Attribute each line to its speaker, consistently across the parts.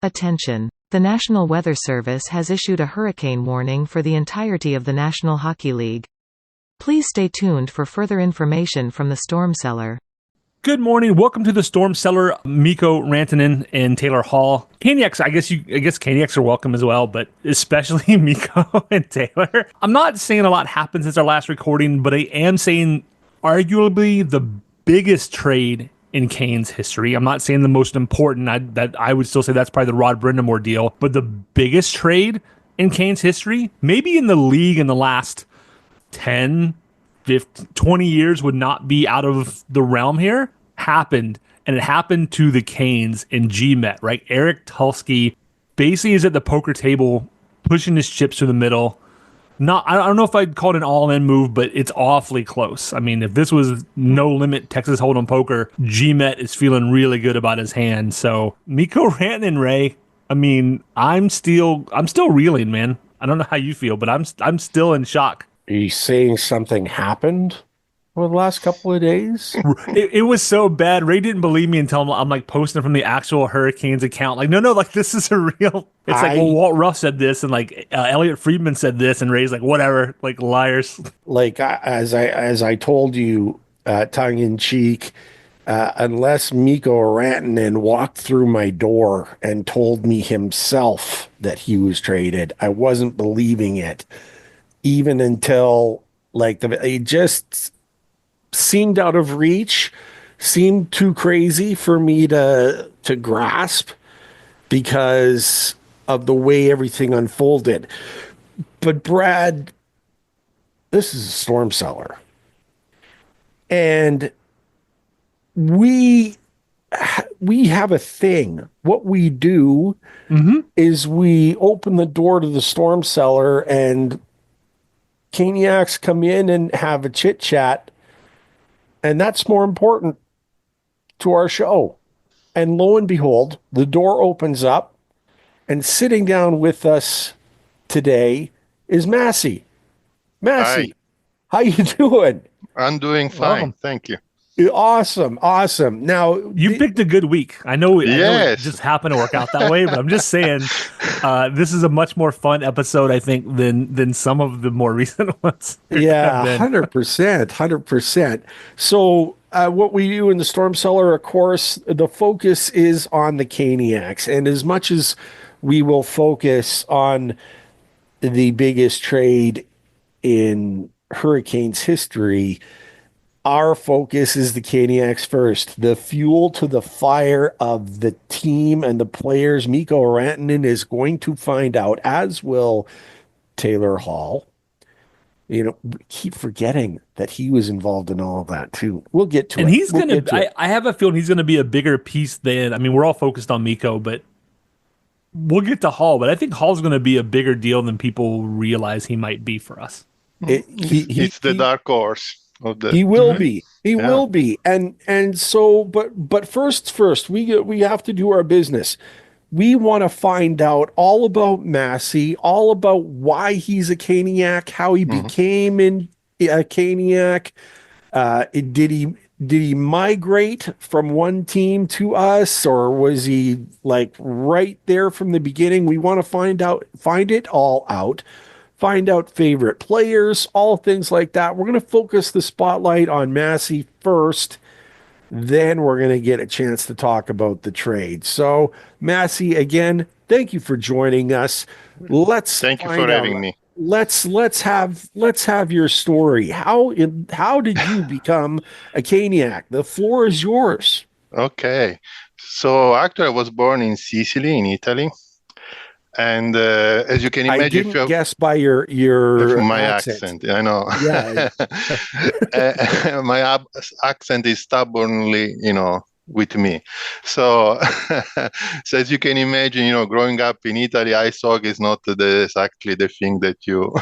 Speaker 1: Attention! The National Weather Service has issued a hurricane warning for the entirety of the National Hockey League. Please stay tuned for further information from the Storm Cellar.
Speaker 2: Good morning. Welcome to the Storm Cellar. Mikko Rantanen and Taylor Hall. Caniacs, I guess Caniacs are welcome as well, but especially Mikko and Taylor. I'm not saying a lot happened since our last recording, but I am saying arguably the biggest trade in Canes history. I'm not saying the most important. I would still say that's probably the Rod Brind'Amour deal, but the biggest trade in Canes history, maybe in the league in the last 10, 15, 20 years would not be out of the realm here, happened. And it happened to the Canes in GMET, right? Eric Tulsky basically is at the poker table pushing his chips to the middle. I don't know if I'd call it an all-in move, but it's awfully close. I mean, if this was no limit Texas Hold'em poker, GMET is feeling really good about his hand. So Mikko Rantanen, Ray, I mean, I'm still reeling, man. I don't know how you feel, but I'm still in shock.
Speaker 3: Are you saying something happened over the last couple of days?
Speaker 2: It was so bad. Ray didn't believe me until I'm like posting from the actual Hurricanes account. Like, no, like this is a real. It's like, well, Walt Ruff said this, and like Elliot Friedman said this, and Ray's like, whatever, like liars.
Speaker 3: Like as I told you, tongue in cheek, unless Mikko Rantanen walked through my door and told me himself that he was traded, I wasn't believing it. Even until it just seemed out of reach, seemed too crazy for me to grasp because of the way everything unfolded. But Brad, this is a Storm Cellar. And we have a thing. What we do is we open the door to the Storm Cellar and Caniacs come in and have a chit chat, and that's more important to our show. And lo and behold, the door opens up, and sitting down with us today is Massi. Massi,
Speaker 4: Hi.
Speaker 3: how you doing?
Speaker 4: I'm doing fine.
Speaker 2: Welcome.
Speaker 4: Thank you.
Speaker 3: Awesome. Now
Speaker 2: You picked a good week. I know it
Speaker 4: Yes.
Speaker 2: just happened to work out that way, but I'm just saying this is a much more fun episode, I think, than some of the more recent ones.
Speaker 3: Yeah, 100%. So what we do in the Storm Cellar, of course, the focus is on the Caniacs. And as much as we will focus on the biggest trade in Hurricanes history, our focus is the Caniacs first. The fuel to the fire of the team and the players. Mikko Rantanen is going to find out, as will Taylor Hall. We keep forgetting that he was involved in all of that too. We'll get to it.
Speaker 2: And he's I have a feeling he's gonna be a bigger piece than, I mean, we're all focused on Mikko, but we'll get to Hall. But I think Hall's gonna be a bigger deal than people realize he might be for us.
Speaker 4: It's the dark horse.
Speaker 3: He will be. He will be. And so, but first, we have to do our business. We want to find out all about Massi, all about why he's a Caniac, how he became a Caniac. Did he migrate from one team to us, or was he like right there from the beginning? We want to find it all out. Find out favorite players, all things like that. We're going to focus the spotlight on Massi first. Then we're going to get a chance to talk about the trade. So, Massi, again, thank you for joining us.
Speaker 4: Thank you for having me.
Speaker 3: Let's have your story. How did you become a Caniac? The floor is yours.
Speaker 4: Okay. So actually, I was born in Sicily, in Italy. And as you can imagine,
Speaker 3: I didn't guess by your
Speaker 4: my accent. I know.
Speaker 3: Yeah.
Speaker 4: My accent is stubbornly, with me. So, so as you can imagine, growing up in Italy, ice hockey is not exactly the thing that you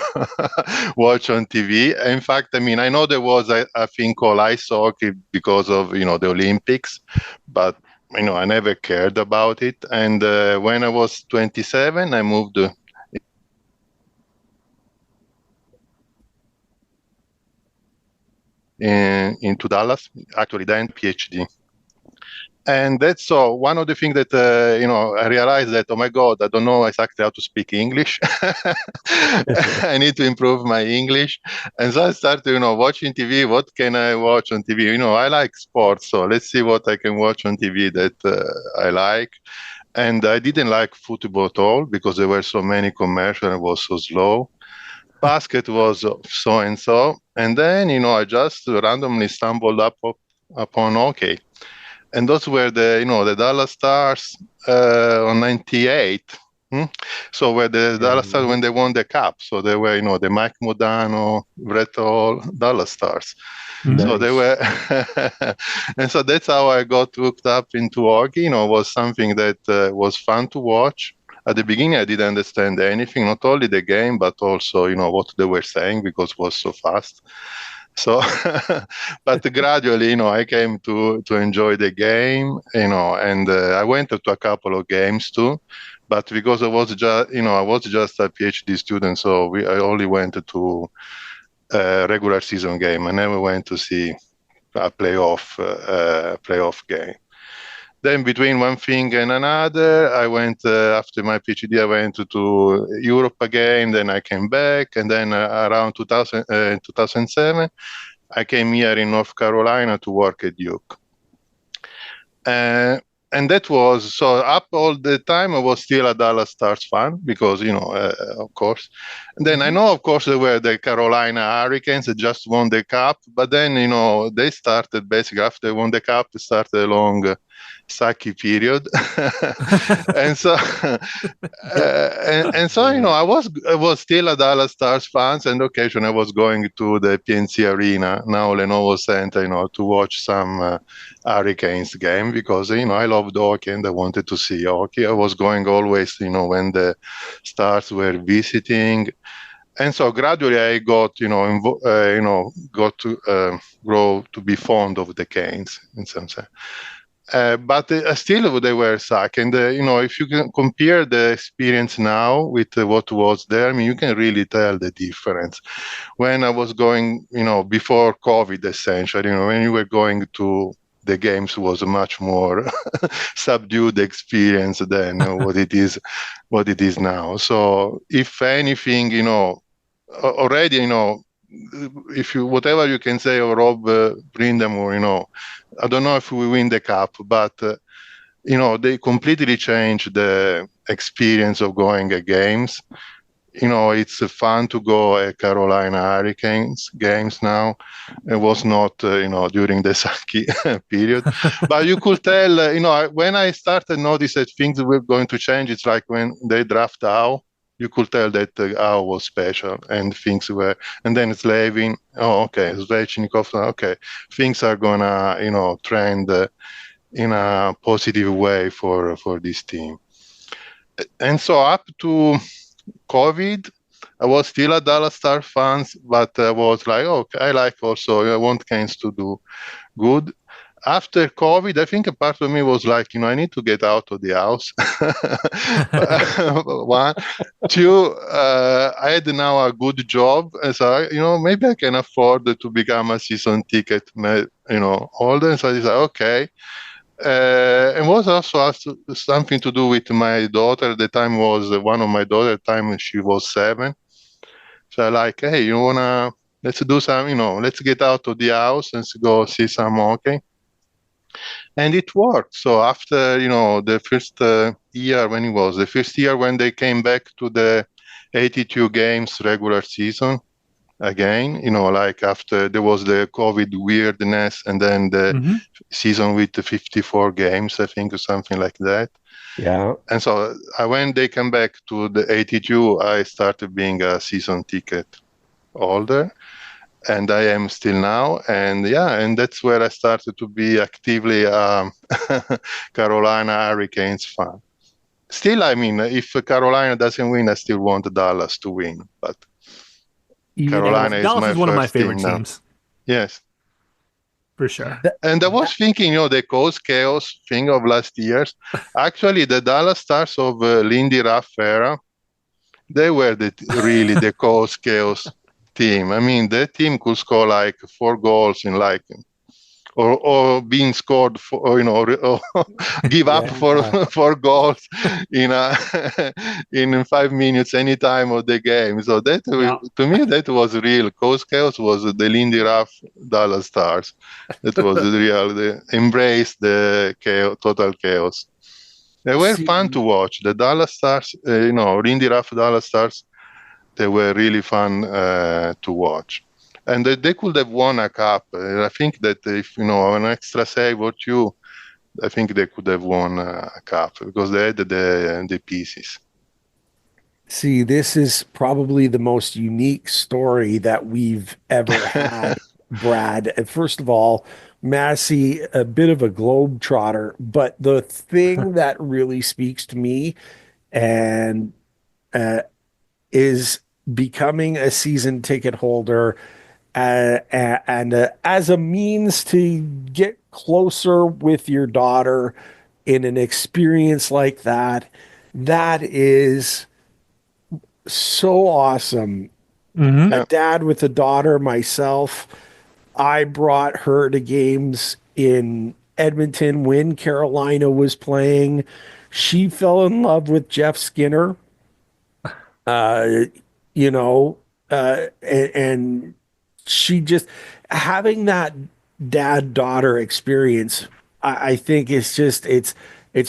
Speaker 4: watch on TV. In fact, I mean, I know there was a thing called ice hockey because of, the Olympics, but I never cared about it. And when I was 27, I moved into Dallas, actually then PhD. And that's so one of the things that I realized that, oh my God, I don't know exactly how to speak English. I need to improve my English. And so I started watching TV. What can I watch on TV? I like sports, so let's see what I can watch on TV that I like. And I didn't like football at all because there were so many commercials and it was so slow. Basket was so and so. And then I just randomly stumbled upon hockey. And those were the Dallas Stars on 98. So where the Dallas Stars, when they won the cup, so they were the Mike Modano, Brett Hall, Dallas Stars.
Speaker 3: Nice.
Speaker 4: So they were, and so that's how I got hooked up into hockey. It was something that was fun to watch. At the beginning, I didn't understand anything, not only the game, but also what they were saying because it was so fast. So, but gradually, I came to enjoy the game, and I went to a couple of games too. But because I was just a PhD student, so I only went to a regular season game. I never went to see a playoff game. Then between one thing and another, I went after my PhD. I went to Europe again. Then I came back, and then around 2007, I came here in North Carolina to work at Duke. And that was so up all the time. I was still a Dallas Stars fan because of course. And then I know, of course, there were the Carolina Hurricanes that just won the cup, but then they started basically after they won the cup, they started a long sucky period. And so I was still a Dallas Stars fan, and occasionally I was going to the PNC Arena, now Lenovo Center, to watch some Hurricanes game because I loved hockey and I wanted to see hockey. I was going always when the Stars were visiting. And so gradually I got got to grow to be fond of the Canes in some sense. But still they were suck. And, if you can compare the experience now with what was there, I mean, you can really tell the difference. When I was going, before COVID, essentially, when you were going to the games was a much more subdued experience than what it is now. So if anything, already, if you whatever you can say of Rob Brindam or I don't know if we win the cup, but they completely changed the experience of going at games. It's fun to go at Carolina Hurricanes games now. It was not, during the sucky period, but you could tell, when I started notice that things were going to change, it's like when they draft Howe. You could tell that Howe was special and things were, and then it's Levin. Oh, okay, Zvechnikov. Okay, things are gonna, trend in a positive way for this team. And so up to COVID, I was still a Dallas Star fan, but I was like, okay, I like also, I want Canes to do good. After COVID, I think a part of me was like, I need to get out of the house. One. Two, I had now a good job. And so, maybe I can afford to become a season ticket, holder. And so I said, okay. And was also something to do with my daughter. At the time was one of my daughter. At the time she was 7. So I like, hey, let's do some, let's get out of the house and go see some hockey. And it worked. So after, the first year, when it was the first year when they came back to the 82 games regular season again, like after there was the COVID weirdness and then the season with the 54 games, I think, or something like that.
Speaker 3: Yeah.
Speaker 4: And so when they come back to the 82, I started being a season ticket holder. And I am still now. And and that's where I started to be actively Carolina Hurricanes fan. Still, I mean, if Carolina doesn't win, I still want Dallas to win. But Carolina
Speaker 2: Dallas is one of my favorite
Speaker 4: team
Speaker 2: teams.
Speaker 4: Yes.
Speaker 2: For sure.
Speaker 4: And I was thinking, the Coast Chaos thing of last year's. Actually, the Dallas Stars of Lindy Ruff era, they were really the Coast Chaos team. I mean, that team could score like 4 goals in like or being scored for, or, or give up for 4 goals in in 5 minutes any time of the game. So that to me that was real. Cause chaos was the Lindy Ruff Dallas Stars. That was real. They embraced the chaos, total chaos. They were fun to watch. The Dallas Stars, Lindy Ruff Dallas Stars, they were really fun to watch. And they could have won a cup. I think that if, an extra save or two, I think they could have won a cup because they had the pieces.
Speaker 3: See, this is probably the most unique story that we've ever had, Brad. And first of all, Massi, a bit of a globetrotter, but the thing that really speaks to me and is becoming a season ticket holder and as a means to get closer with your daughter in an experience like that, that is so awesome. A dad with a daughter, myself, I brought her to games in Edmonton when Carolina was playing. She fell in love with Jeff Skinner. And she just having that dad-daughter experience, I think it's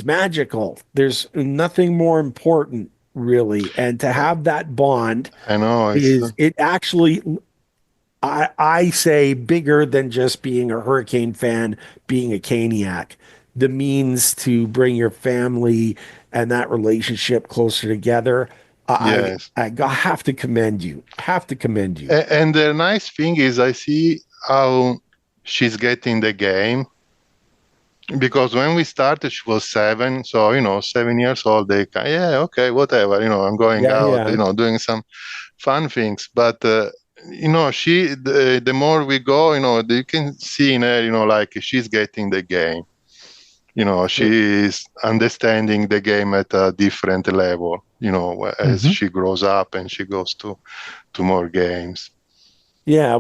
Speaker 3: magical. There's nothing more important, really, and to have that bond,
Speaker 4: I know,
Speaker 3: it actually, I say, bigger than just being a Hurricane fan, being a Caniac. The means to bring your family and that relationship closer together.
Speaker 4: Yes.
Speaker 3: I have to commend you.
Speaker 4: And the nice thing is I see how she's getting the game. Because when we started, she was 7. So, 7 years old, okay, whatever, I'm going out, doing some fun things. But, the more we go, you can see in her, like she's getting the game. She's understanding the game at a different level, as she grows up and she goes to more games.
Speaker 3: Yeah,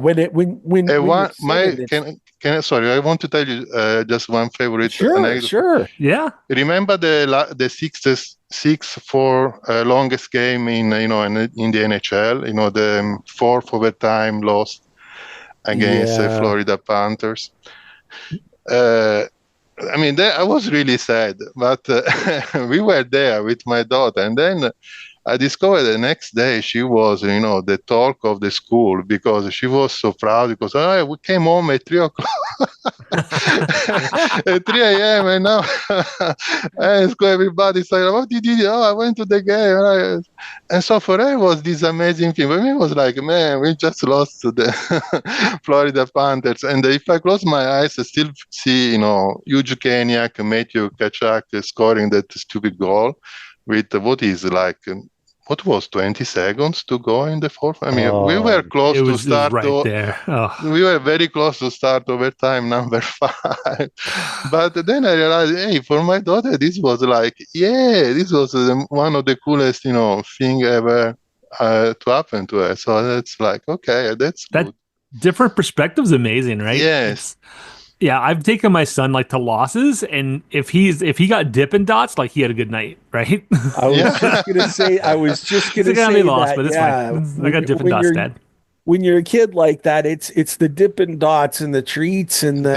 Speaker 4: sorry, I want to tell you just one favorite anecdote.
Speaker 3: Sure.
Speaker 2: Yeah.
Speaker 4: Remember the 6-4 longest game in the NHL, the 4th overtime loss against Florida Panthers. I was really sad, but we were there with my daughter, and then I discovered the next day she was, the talk of the school because she was so proud because we came home at 3 o'clock, at 3 a.m. and now and everybody saying, "What did you do?" "Oh, I went to the game." And so for her it was this amazing thing. For me, it was like, man, we just lost to the Florida Panthers. And if I close my eyes, I still see, huge Caniac, Matthew Tkachuk scoring that stupid goal with what was 20 seconds to go in the 4th? We were close to start.
Speaker 2: It was right there. Oh.
Speaker 4: We were very close to start overtime number 5. But then I realized, hey, for my daughter, this was this was one of the coolest, thing ever to happen to her. So that's okay, that's
Speaker 2: that
Speaker 4: good.
Speaker 2: Different perspective's amazing, right?
Speaker 4: Yes.
Speaker 2: Yeah, I've taken my son to losses, and if he got Dippin' Dots, he had a good night, right?
Speaker 3: I was just gonna say
Speaker 2: lost, but it's fine. I got Dippin' Dots, Dad.
Speaker 3: When you're a kid like that, it's the Dippin' Dots and the treats and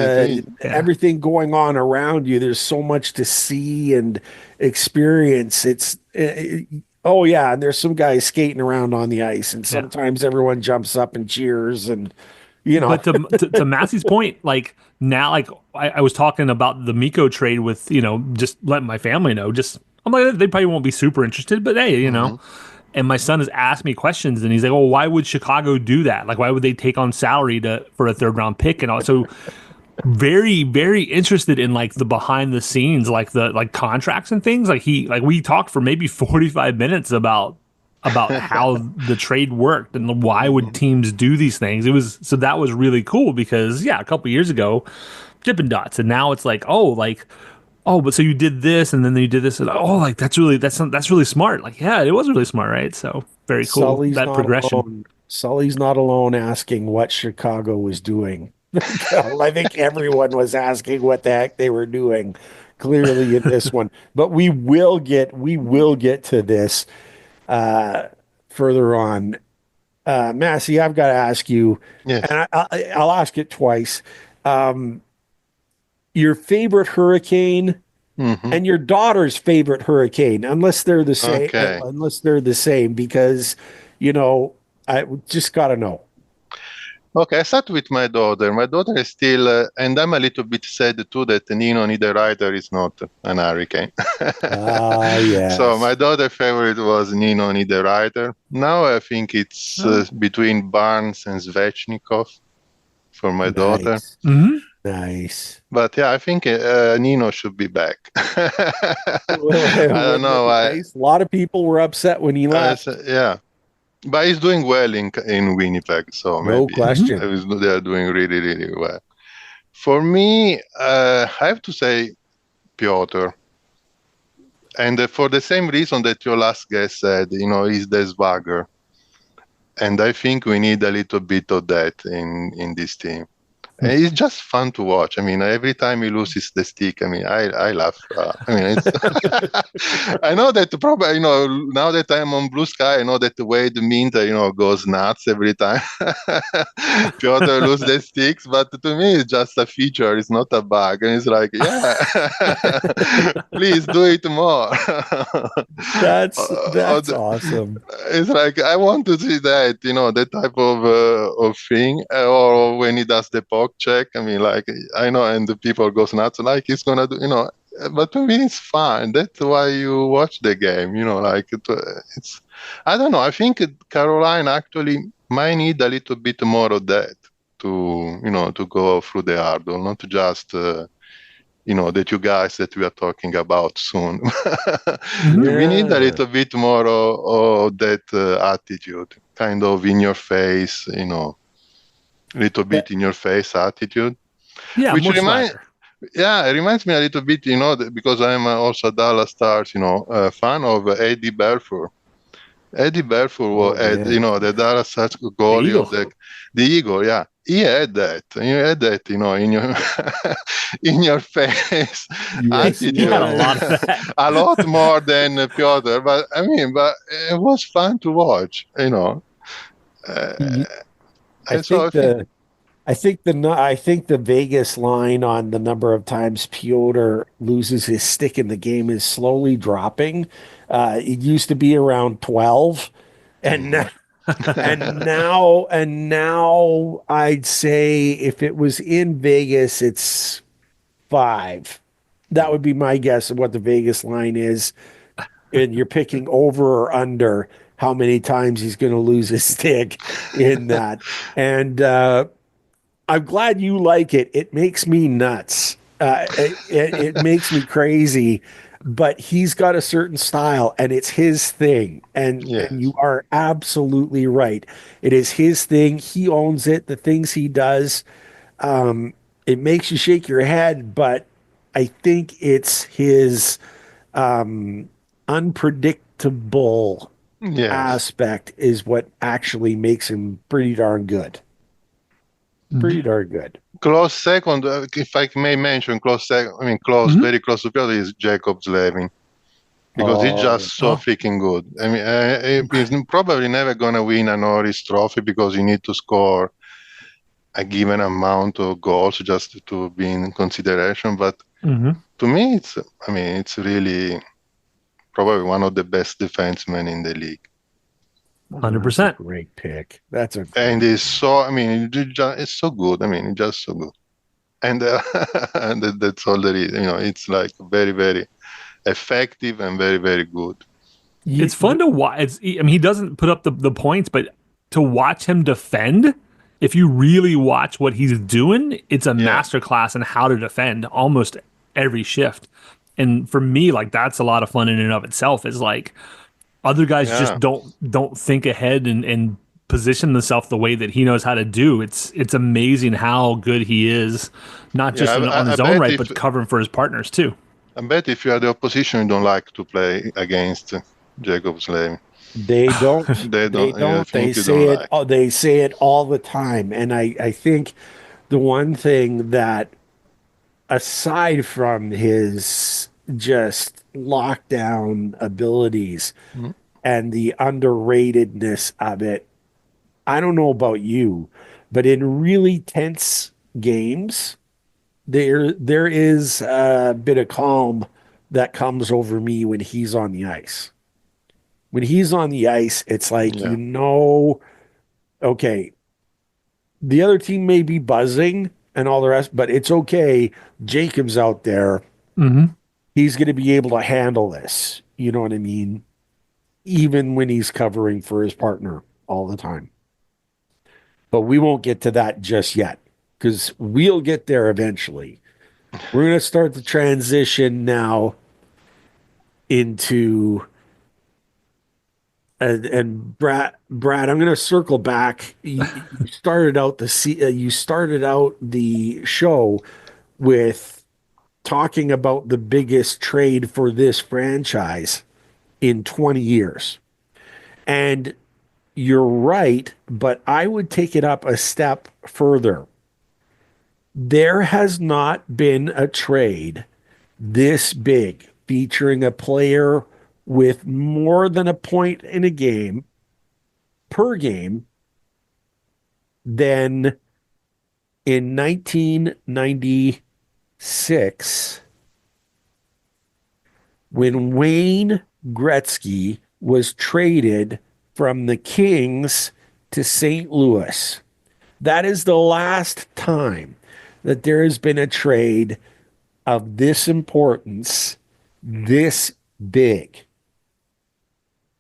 Speaker 3: everything going on around you. There's so much to see and experience. And there's some guys skating around on the ice, and sometimes everyone jumps up and cheers and.
Speaker 2: But to Massey's point, now, I was talking about the Mikko trade with, just letting my family know. I'm like, they probably won't be super interested, but hey, And my son has asked me questions, and he's like, "Well, why would Chicago do that? Why would they take on salary for a 3rd round pick?" And also, very, very interested in the behind the scenes, the contracts and things. We talked for maybe 45 minutes about how the trade worked and why would teams do these things. That was really cool because a couple years ago, Dippin' Dots, and now it's but so you did this and then you did this and that's really smart. It was really smart, right? So very cool. That progression.
Speaker 3: Sully's not alone asking what Chicago was doing. I think everyone was asking what the heck they were doing, clearly in this one. But we will get to this further on. Massi, I've got to ask you,
Speaker 4: Yes.
Speaker 3: and I'll ask it twice. Your favorite hurricane and your daughter's favorite hurricane, unless they're the same,
Speaker 4: Okay.
Speaker 3: because I just got to know.
Speaker 4: Okay, I start with my daughter. My daughter is still, and I'm a little bit sad too that Nino Niederreiter is not an hurricane.
Speaker 3: Yes.
Speaker 4: So my daughter's favorite was Nino Niederreiter. Now I think it's between Barnes and Svechnikov for my daughter.
Speaker 3: Nice.
Speaker 4: But yeah, I think Nino should be back. I don't know why.
Speaker 3: Nice. A lot of people were upset when he left.
Speaker 4: Yeah. But he's doing well in Winnipeg, so
Speaker 3: No
Speaker 4: maybe
Speaker 3: question.
Speaker 4: they're doing really, really well. For me, I have to say Piotr. And for the same reason that your last guest said, he's the swagger. And I think we need a little bit of that in this team. And it's just fun to watch. I mean, every time he loses the stick, I mean, I laugh. It's I know that probably, now that I'm on Blue Sky, I know that Wade Minter, goes nuts every time Piotr loses the sticks. But to me, it's just a feature. It's not a bug. And it's like, yeah, please do it more.
Speaker 3: That's awesome.
Speaker 4: It's like, I want to see that, that type of thing. Or when he does the poke check, I mean, like, I know, and the people goes nuts, like he's gonna do, but to me it's fun. That's why you watch the game, like it's, I don't know, I think Caroline actually might need a little bit more of that to go through the hurdle, not just the two guys that we are talking about soon. We need a little bit more of that attitude, kind of in your face, little bit in your face attitude.
Speaker 2: Yeah,
Speaker 4: which
Speaker 2: more
Speaker 4: it reminds me a little bit, because I'm also a Dallas Stars, fan of Eddie Belfour. Eddie Belfour had, the Dallas Stars goalie of the Eagle. Yeah, he had that. You had that, in your in your face attitude.
Speaker 2: He had a lot of that.
Speaker 4: A lot more than Piotr, but it was fun to watch.
Speaker 3: I think the Vegas line on the number of times Piotr loses his stick in the game is slowly dropping. It used to be around 12, and now I'd say if it was in Vegas, it's 5. That would be my guess of what the Vegas line is. And you're picking over or under how many times he's going to lose his stick in that. And I'm glad you like it. It makes me nuts. It makes me crazy. But he's got a certain style, and it's his thing. And you are absolutely right. It is his thing. He owns it. The things he does, it makes you shake your head. But I think it's his unpredictable aspect is what actually makes him pretty darn good. Pretty darn good.
Speaker 4: Close second, if I may mention, very close to Piotr is Jacob Slavin, because he's just so freaking good. I mean, he's probably never gonna win a Norris Trophy because you need to score a given amount of goals just to be in consideration. But to me, it's really probably one of the best defensemen in the league.
Speaker 2: 100%.
Speaker 3: Great pick.
Speaker 4: And it's so, it's so good. It's just so good. And that's all there is. It's like very, very effective and very, very good.
Speaker 2: It's fun to watch. He doesn't put up the points, but to watch him defend, if you really watch what he's doing, it's a masterclass in how to defend almost every shift. And for me, like, that's a lot of fun in and of itself. Is like, other guys just don't think ahead and position themselves the way that he knows how to do. It's amazing how good he is, not just on his own right, but covering for his partners too.
Speaker 4: I bet if you are the opposition, you don't like to play against Jacob Slavin.
Speaker 3: They don't. They say it all the time, and I think the one thing that, aside from his just lockdown abilities
Speaker 4: Mhm.
Speaker 3: and the underratedness of it, I don't know about you, but in really tense games, there is a bit of calm that comes over me when he's on the ice. When he's on the ice, it's like,
Speaker 4: Yeah.
Speaker 3: okay, the other team may be buzzing and all the rest, but it's okay. Jacob's out there.
Speaker 2: Mm-hmm.
Speaker 3: He's going to be able to handle this. You know what I mean? Even when he's covering for his partner all the time. But we won't get to that just yet because we'll get there eventually. We're going to start the transition now into and Brad, I'm going to circle back. You started out you started out the show with talking about the biggest trade for this franchise in 20 years. And you're right, but I would take it up a step further. There has not been a trade this big featuring a player with more than a point in a game per game than in 1996 when Wayne Gretzky was traded from the Kings to St. Louis. That is the last time that there has been a trade of this importance, this big.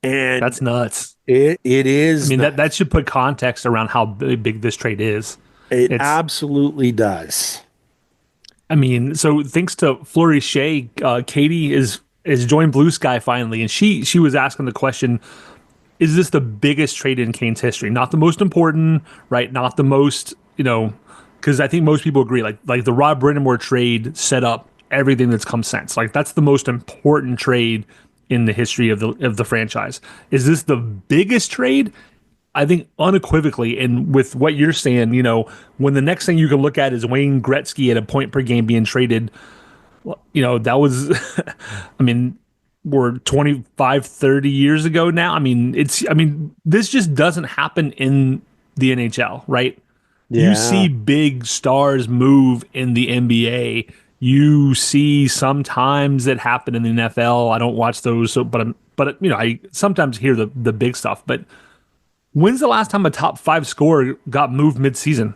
Speaker 3: And
Speaker 2: That's nuts.
Speaker 3: it
Speaker 2: I
Speaker 3: is
Speaker 2: mean,
Speaker 3: nuts.
Speaker 2: that should put context around how big this trade is.
Speaker 3: It
Speaker 2: It's,
Speaker 3: absolutely does.
Speaker 2: I mean, so thanks to Fleury Shea, Katie is joined Blue Sky finally, and she was asking the question: is this the biggest trade in Kane's history? Not the most important, right? Not the most, because I think most people agree. Like the Rob Brindamore trade set up everything that's come since. Like that's the most important trade in the history of the franchise. Is this the biggest trade? I think unequivocally, and with what you're saying, when the next thing you can look at is Wayne Gretzky at a point per game being traded, that was, I mean, we're 25, 30 years ago now. This just doesn't happen in the NHL, right? You
Speaker 3: Yeah.
Speaker 2: see big stars move in the NBA. You see sometimes that happen in the NFL. I don't watch those, but I sometimes hear the big stuff. But when's the last time a top five scorer got moved mid-season?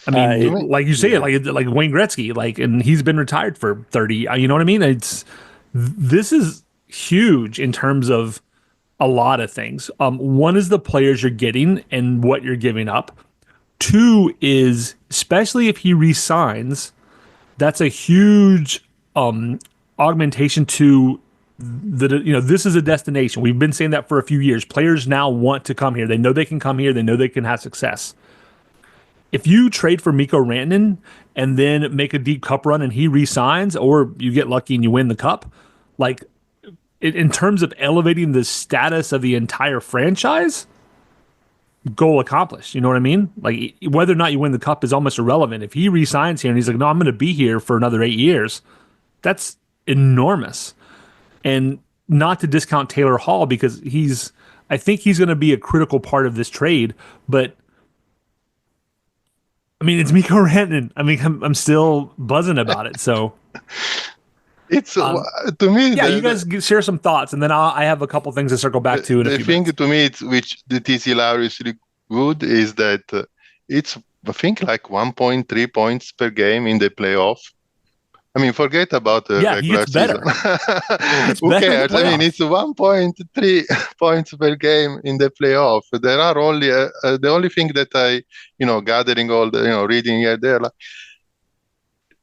Speaker 2: I
Speaker 4: To
Speaker 2: mean,
Speaker 4: me,
Speaker 2: like you say,
Speaker 3: Yeah.
Speaker 2: like Wayne Gretzky, and he's been retired for 30. You know what I mean? This is huge in terms of a lot of things. One is the players you're getting and what you're giving up. Two is, especially if he resigns, that's a huge augmentation to this is a destination. We've been saying that for a few years. Players now want to come here. They know they can come here. They know they can have success. If you trade for Mikko Rantanen and then make a deep cup run and he resigns, or you get lucky and you win the cup, like in terms of elevating the status of the entire franchise, goal accomplished. You know what I mean? Like whether or not you win the cup is almost irrelevant. If he resigns here and he's like, no, I'm going to be here for another 8 years, that's enormous. And not to discount Taylor Hall because I think he's going to be a critical part of this trade, but I mean, it's Mikko Rantanen. I mean, I'm still buzzing about it. So,
Speaker 4: it's
Speaker 2: um,
Speaker 4: to me
Speaker 2: yeah, you guys share some thoughts, and then I have a couple things to circle back to in a
Speaker 4: the
Speaker 2: few
Speaker 4: thing
Speaker 2: minutes.
Speaker 4: to me which that is hilariously good is that it's I think like 1.3 points per game in the playoff. I mean, forget about the
Speaker 2: Yeah, he
Speaker 4: regular
Speaker 2: gets
Speaker 4: season.
Speaker 2: better. He gets
Speaker 4: Who
Speaker 2: better in the
Speaker 4: cares? I mean,
Speaker 2: playoffs.
Speaker 4: it's 1.3 points per game in the playoff. There are only the only thing that gathering all the reading here there. Like,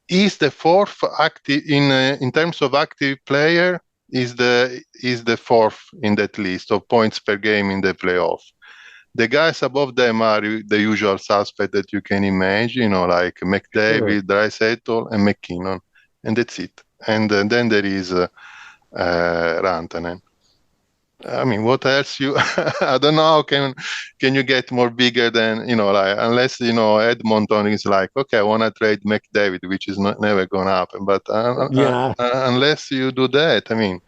Speaker 4: is the fourth active in terms of active player is the fourth in that list of points per game in the playoff. The guys above them are the usual suspect that you can imagine, like
Speaker 3: Sure.
Speaker 4: McDavid, Draisaitl, and McKinnon, and that's it. And then there is Rantanen. I mean, what else you? I don't know. How can you get more bigger than like unless Edmonton is like, okay, I want to trade McDavid, which is not never gonna happen. But
Speaker 3: Yeah.
Speaker 4: unless you do that, I mean,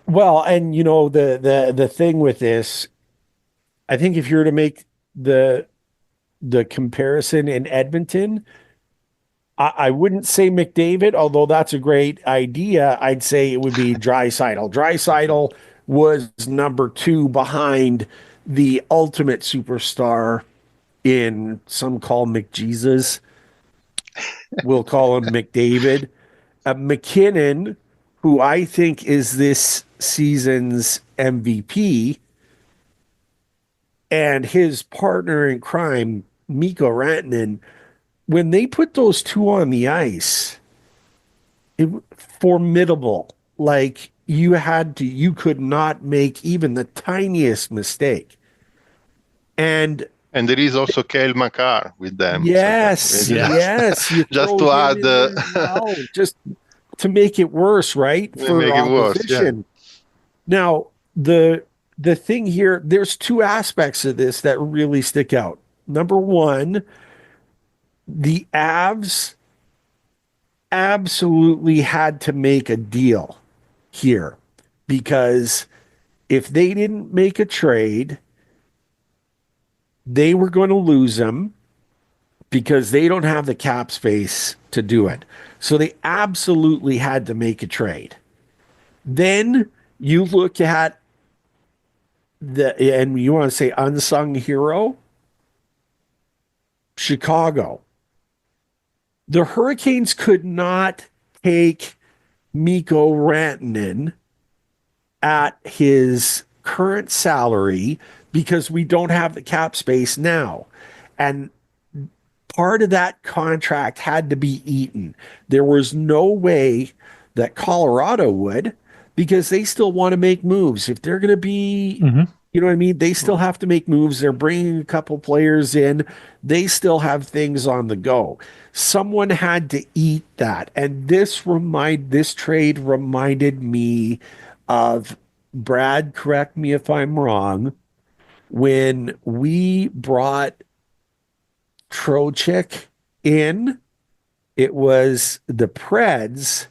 Speaker 3: Well, and the thing with this, I think if you were to make the comparison in Edmonton, I wouldn't say McDavid, although that's a great idea. I'd say it would be Draisaitl. Draisaitl was number two behind the ultimate superstar in some call McJesus. We'll call him McDavid. McKinnon, who I think is this season's MVP, and his partner in crime, Mikko Rantanen, when they put those two on the ice, it formidable. Like you could not make even the tiniest mistake. And
Speaker 4: there is also Kale McCarr with them.
Speaker 3: yes,
Speaker 4: So
Speaker 3: yes, you
Speaker 4: just
Speaker 3: throw
Speaker 4: to
Speaker 3: him
Speaker 4: add
Speaker 3: in there as well, just to make it worse, right? For
Speaker 4: make it worse. Yeah.
Speaker 3: opposition. Now, the thing here, there's two aspects of this that really stick out. Number one, the Avs absolutely had to make a deal here because if they didn't make a trade, they were going to lose him because they don't have the cap space to do it. So they absolutely had to make a trade. Then you look at and you want to say unsung hero, Chicago. The Hurricanes could not take Mikko Rantanen at his current salary because we don't have the cap space now. And part of that contract had to be eaten. There was no way that Colorado would because they still want to make moves. If they're going to be, you know what I mean? They still have to make moves. They're bringing a couple players in. They still have things on the go. Someone had to eat that. And this trade reminded me of Brad, correct me if I'm wrong, when we brought Trocheck in, it was the Preds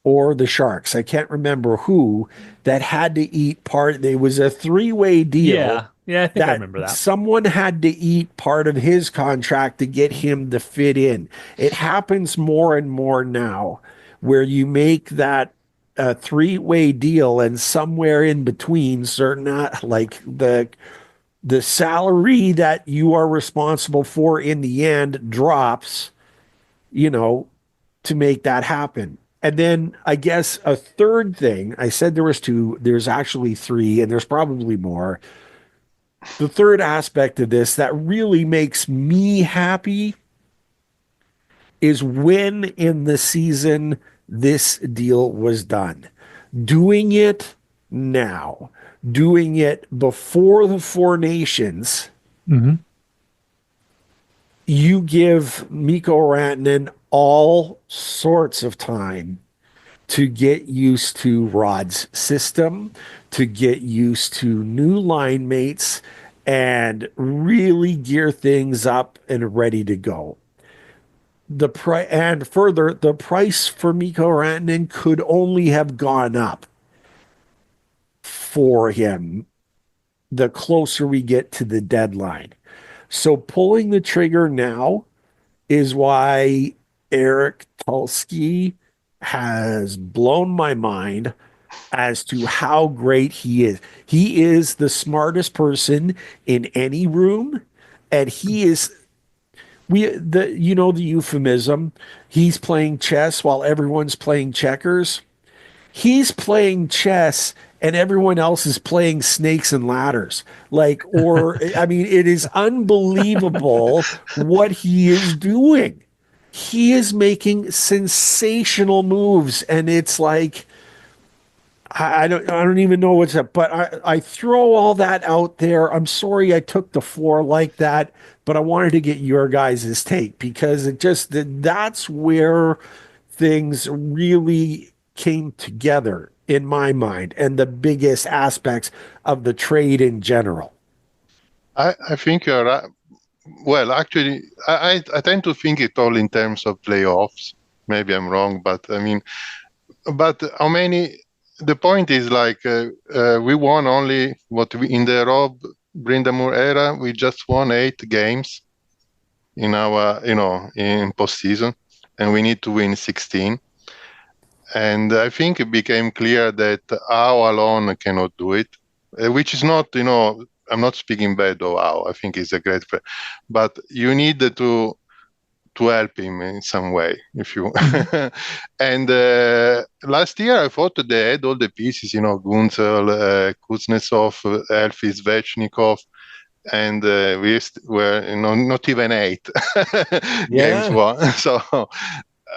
Speaker 3: or the Sharks. I can't remember who that had to eat part. There was a three-way deal.
Speaker 2: Yeah, I think I remember that.
Speaker 3: Someone had to eat part of his contract to get him to fit in. It happens more and more now where you make that a three-way deal and somewhere in between certain like the salary that you are responsible for in the end drops, to make that happen. And then I guess a third thing, I said there was two, there's actually three, and there's probably more. The third aspect of this that really makes me happy is when in the season this deal was done. Doing it now, doing it before the Four Nations, you give Mikko Rantanen all sorts of time to get used to Rod's system, to get used to new line mates, and really gear things up and ready to go. The price for Mikko Rantanen could only have gone up for him the closer we get to the deadline. So pulling the trigger now is why Eric Tulsky has blown my mind as to how great he is. He is the smartest person in any room, and he is the euphemism, he's playing chess while everyone's playing checkers. He's playing chess and everyone else is playing snakes and ladders. I mean, it is unbelievable what he is doing. He is making sensational moves, and it's like, I don't even know what's up, but I throw all that out there. I'm sorry I took the floor like that, but I wanted to get your guys' take because that's where things really came together in my mind, and the biggest aspects of the trade in general.
Speaker 4: I think you're right. Well, actually, I tend to think it all in terms of playoffs. Maybe I'm wrong, but I mean, but how many? The point is like we won only in the Rob Brindamore era. We just won 8 games in our in postseason, and we need to win 16. And I think it became clear that Ao alone cannot do it, which is not I'm not speaking bad of Ao. I think he's a great player, but you need to help him in some way if you and last year I thought they had all the pieces, Gunzel, Kuznetsov, Elfi, Svechnikov, and we were not even 8 games won. So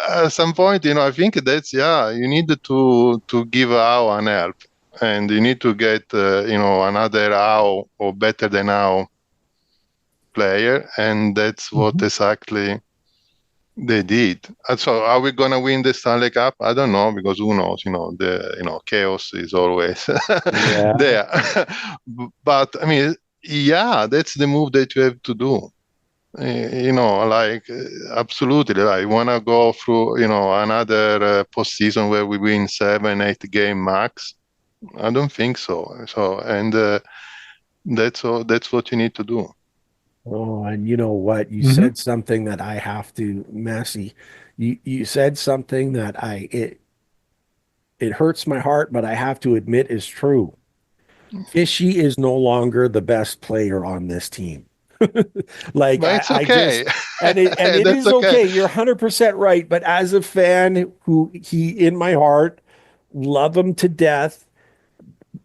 Speaker 4: at some point, I think that's you need to give Ao an help, and you need to get another Ao or better than Ao player, and that's what exactly they did. So are we gonna win the Stanley Cup? I don't know, because who knows? The chaos is always there. But I mean, that's the move that you have to do. Absolutely. I want to go through another postseason where we win 7-8 game max. I don't think so. And that's what you need to do.
Speaker 3: Oh, and you know what? You said something that I have to, Massi. You said something that it hurts my heart, but I have to admit is true. Fishy is no longer the best player on this team. Like,
Speaker 4: but it's okay.
Speaker 3: And it is okay. You're 100% right. But as a fan who in my heart, love him to death.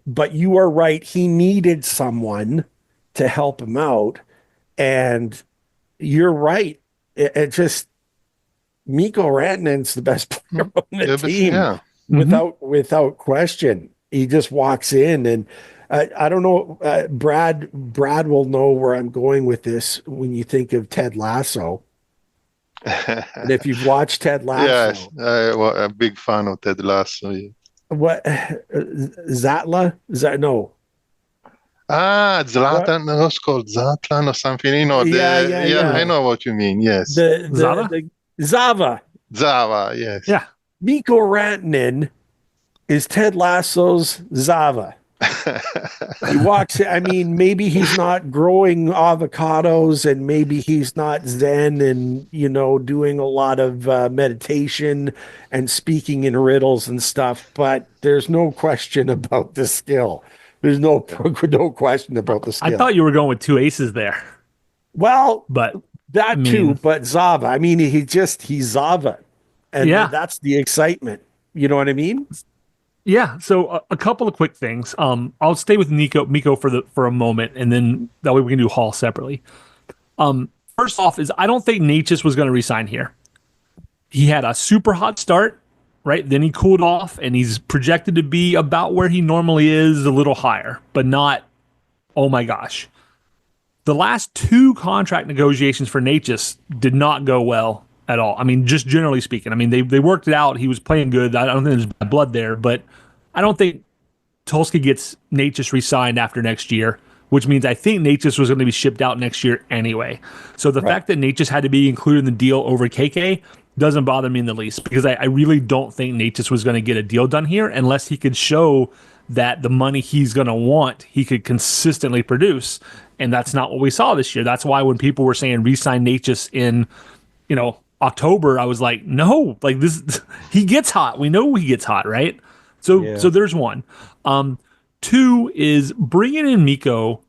Speaker 3: But you are right. He needed someone to help him out. And you're right. It just, Mikko Rantanen's the best player on the team, without question. He just walks in, and I don't know. Brad will know where I'm going with this. When you think of Ted Lasso, and if you've watched Ted Lasso,
Speaker 4: yes, I'm a big fan of Ted Lasso. Yeah.
Speaker 3: What Zatla? No.
Speaker 4: Zlatan, it was called Zlatan or something. I know what you mean. Yes.
Speaker 3: Zava.
Speaker 4: Zava, yes.
Speaker 2: Yeah.
Speaker 3: Mikko Rantanen is Ted Lasso's Zava. He walks in, I mean, maybe he's not growing avocados, and maybe he's not Zen and, doing a lot of meditation and speaking in riddles and stuff, but there's no question about the skill. There's no question about the skill.
Speaker 2: I thought you were going with 2 aces there.
Speaker 3: Well,
Speaker 2: but
Speaker 3: too, but Zava. I mean, he's Zava. And that's the excitement. You know what I mean?
Speaker 2: Yeah. So a couple of quick things. I'll stay with Mikko for a moment, and then that way we can do Hall separately. First off is I don't think Necas was going to resign here. He had a super hot start, right? Then he cooled off, and he's projected to be about where he normally is, a little higher, but not, oh my gosh. The last 2 contract negotiations for Necas did not go well at all. I mean, just generally speaking. I mean, they worked it out. He was playing good. I don't think there's bad blood there, but I don't think Tulsa gets Necas re-signed after next year, which means I think Necas was going to be shipped out next year anyway. So the fact that Necas had to be included in the deal over KK doesn't bother me in the least, because I really don't think Necas was going to get a deal done here unless he could show that the money he's going to want, he could consistently produce. And that's not what we saw this year. That's why when people were saying re-sign Necas in, October, I was like, no, like this, he gets hot. We know he gets hot, right? So there's one. 2 is bringing in Mikko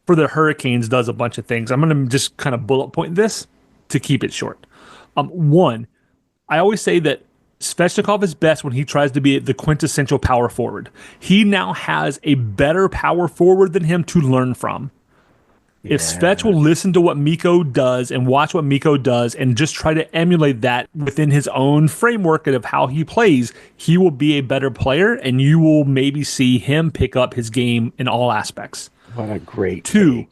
Speaker 2: for the Hurricanes does a bunch of things. I'm going to just kind of bullet point this to keep it short. 1, I always say that Svechnikov is best when he tries to be the quintessential power forward. He now has a better power forward than him to learn from. If Svech will listen to what Mikko does and watch what Mikko does and just try to emulate that within his own framework of how he plays, he will be a better player, and you will maybe see him pick up his game in all aspects.
Speaker 3: What a great
Speaker 2: 2.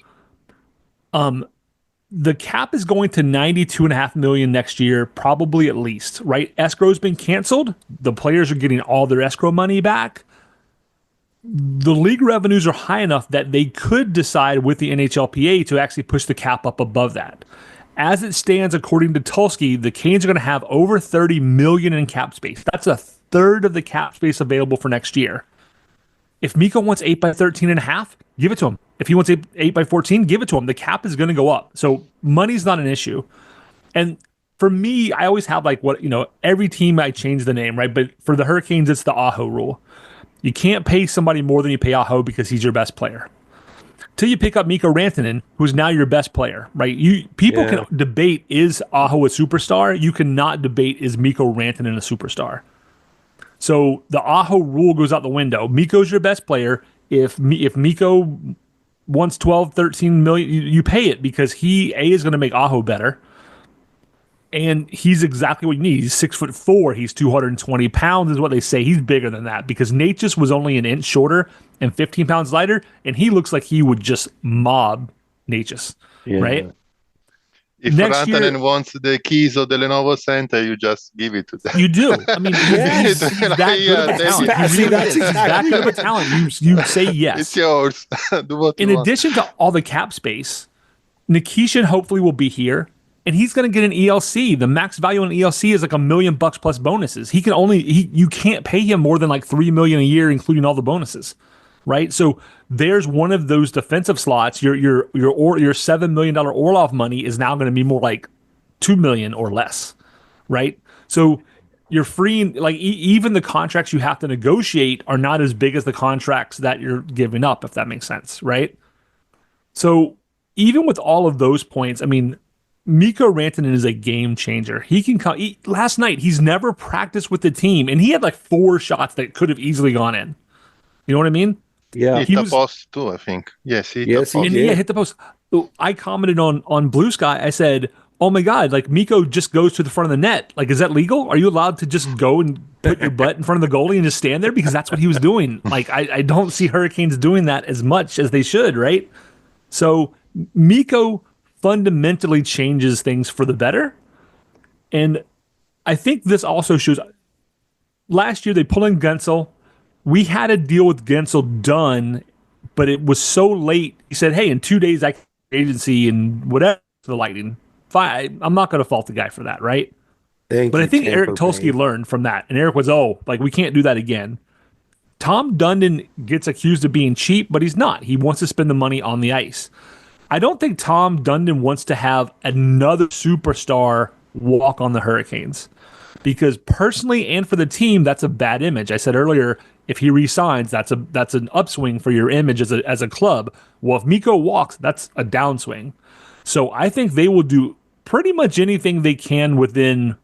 Speaker 2: the cap is going to 92.5 million next year, probably at least, right? Escrow's been canceled. The players are getting all their escrow money back. The league revenues are high enough that they could decide with the NHLPA to actually push the cap up above that. As it stands, according to Tulski, the Canes are going to have over 30 million in cap space. That's a third of the cap space available for next year. If Mikko wants 8 by 13 and a half, give it to him. If he wants 8 by 14, give it to him. The cap is going to go up. So money's not an issue. And for me, I always have like every team I change the name, right? But for the Hurricanes, it's the Aho rule. You can't pay somebody more than you pay Aho because he's your best player. Till you pick up Mikko Rantanen, who's now your best player, right? People can debate, is Aho a superstar? You cannot debate, is Mikko Rantanen a superstar? So the Aho rule goes out the window. Mikko's your best player. If Mikko wants 12, 13 million, you pay it because he is going to make Aho better. And he's exactly what you need. He's 6'4". He's 220 pounds is what they say. He's bigger than that because Necas was only an inch shorter and 15 pounds lighter, and he looks like he would just mob Necas, right?
Speaker 4: If Rantanen wants the keys of the Lenovo Center, you just give it to them.
Speaker 2: You do. I mean, he's that good of a talent. He really is. He's that good of a talent. You say yes.
Speaker 4: It's yours. Do what
Speaker 2: In
Speaker 4: you want.
Speaker 2: addition to all the cap space, Nikishin hopefully will be here. And he's going to get an ELC. The max value on ELC is like $1 million plus bonuses. You can't pay him more than like $3 million a year, including all the bonuses, right? So there's one of those defensive slots. Your $7 million Orlov money is now going to be more like $2 million or less, right? So you're freeing, like even the contracts you have to negotiate are not as big as the contracts that you're giving up, if that makes sense, right? So even with all of those points, I mean, Mikko Rantanen is a game changer. He can come. Last night, he's never practiced with the team, and he had like 4 shots that could have easily gone in. You know what I mean?
Speaker 3: Yeah.
Speaker 4: He hit the post too, I think. Yes, he hit the post.
Speaker 2: Yeah, hit the post. I commented on Blue Sky. I said, oh my God, like Mikko just goes to the front of the net. Like, is that legal? Are you allowed to just go and put your butt in front of the goalie and just stand there? Because that's what he was doing. Like, I don't see Hurricanes doing that as much as they should, right? So Mikko fundamentally changes things for the better. And I think this also shows, last year they pulled in Gensel. We had a deal with Gensel done, but it was so late. He said, hey, in 2 days I can agency and whatever the Lightning. Fine, I'm not going to fault the guy for that, right? But I think Eric Tulski learned from that. And Eric was, we can't do that again. Tom Dundon gets accused of being cheap, but he's not. He wants to spend the money on the ice. I don't think Tom Dundon wants to have another superstar walk on the Hurricanes because personally and for the team, that's a bad image. I said earlier, if he resigns, that's an upswing for your image as a club. Well, if Mikko walks, that's a downswing. So I think they will do pretty much anything they can within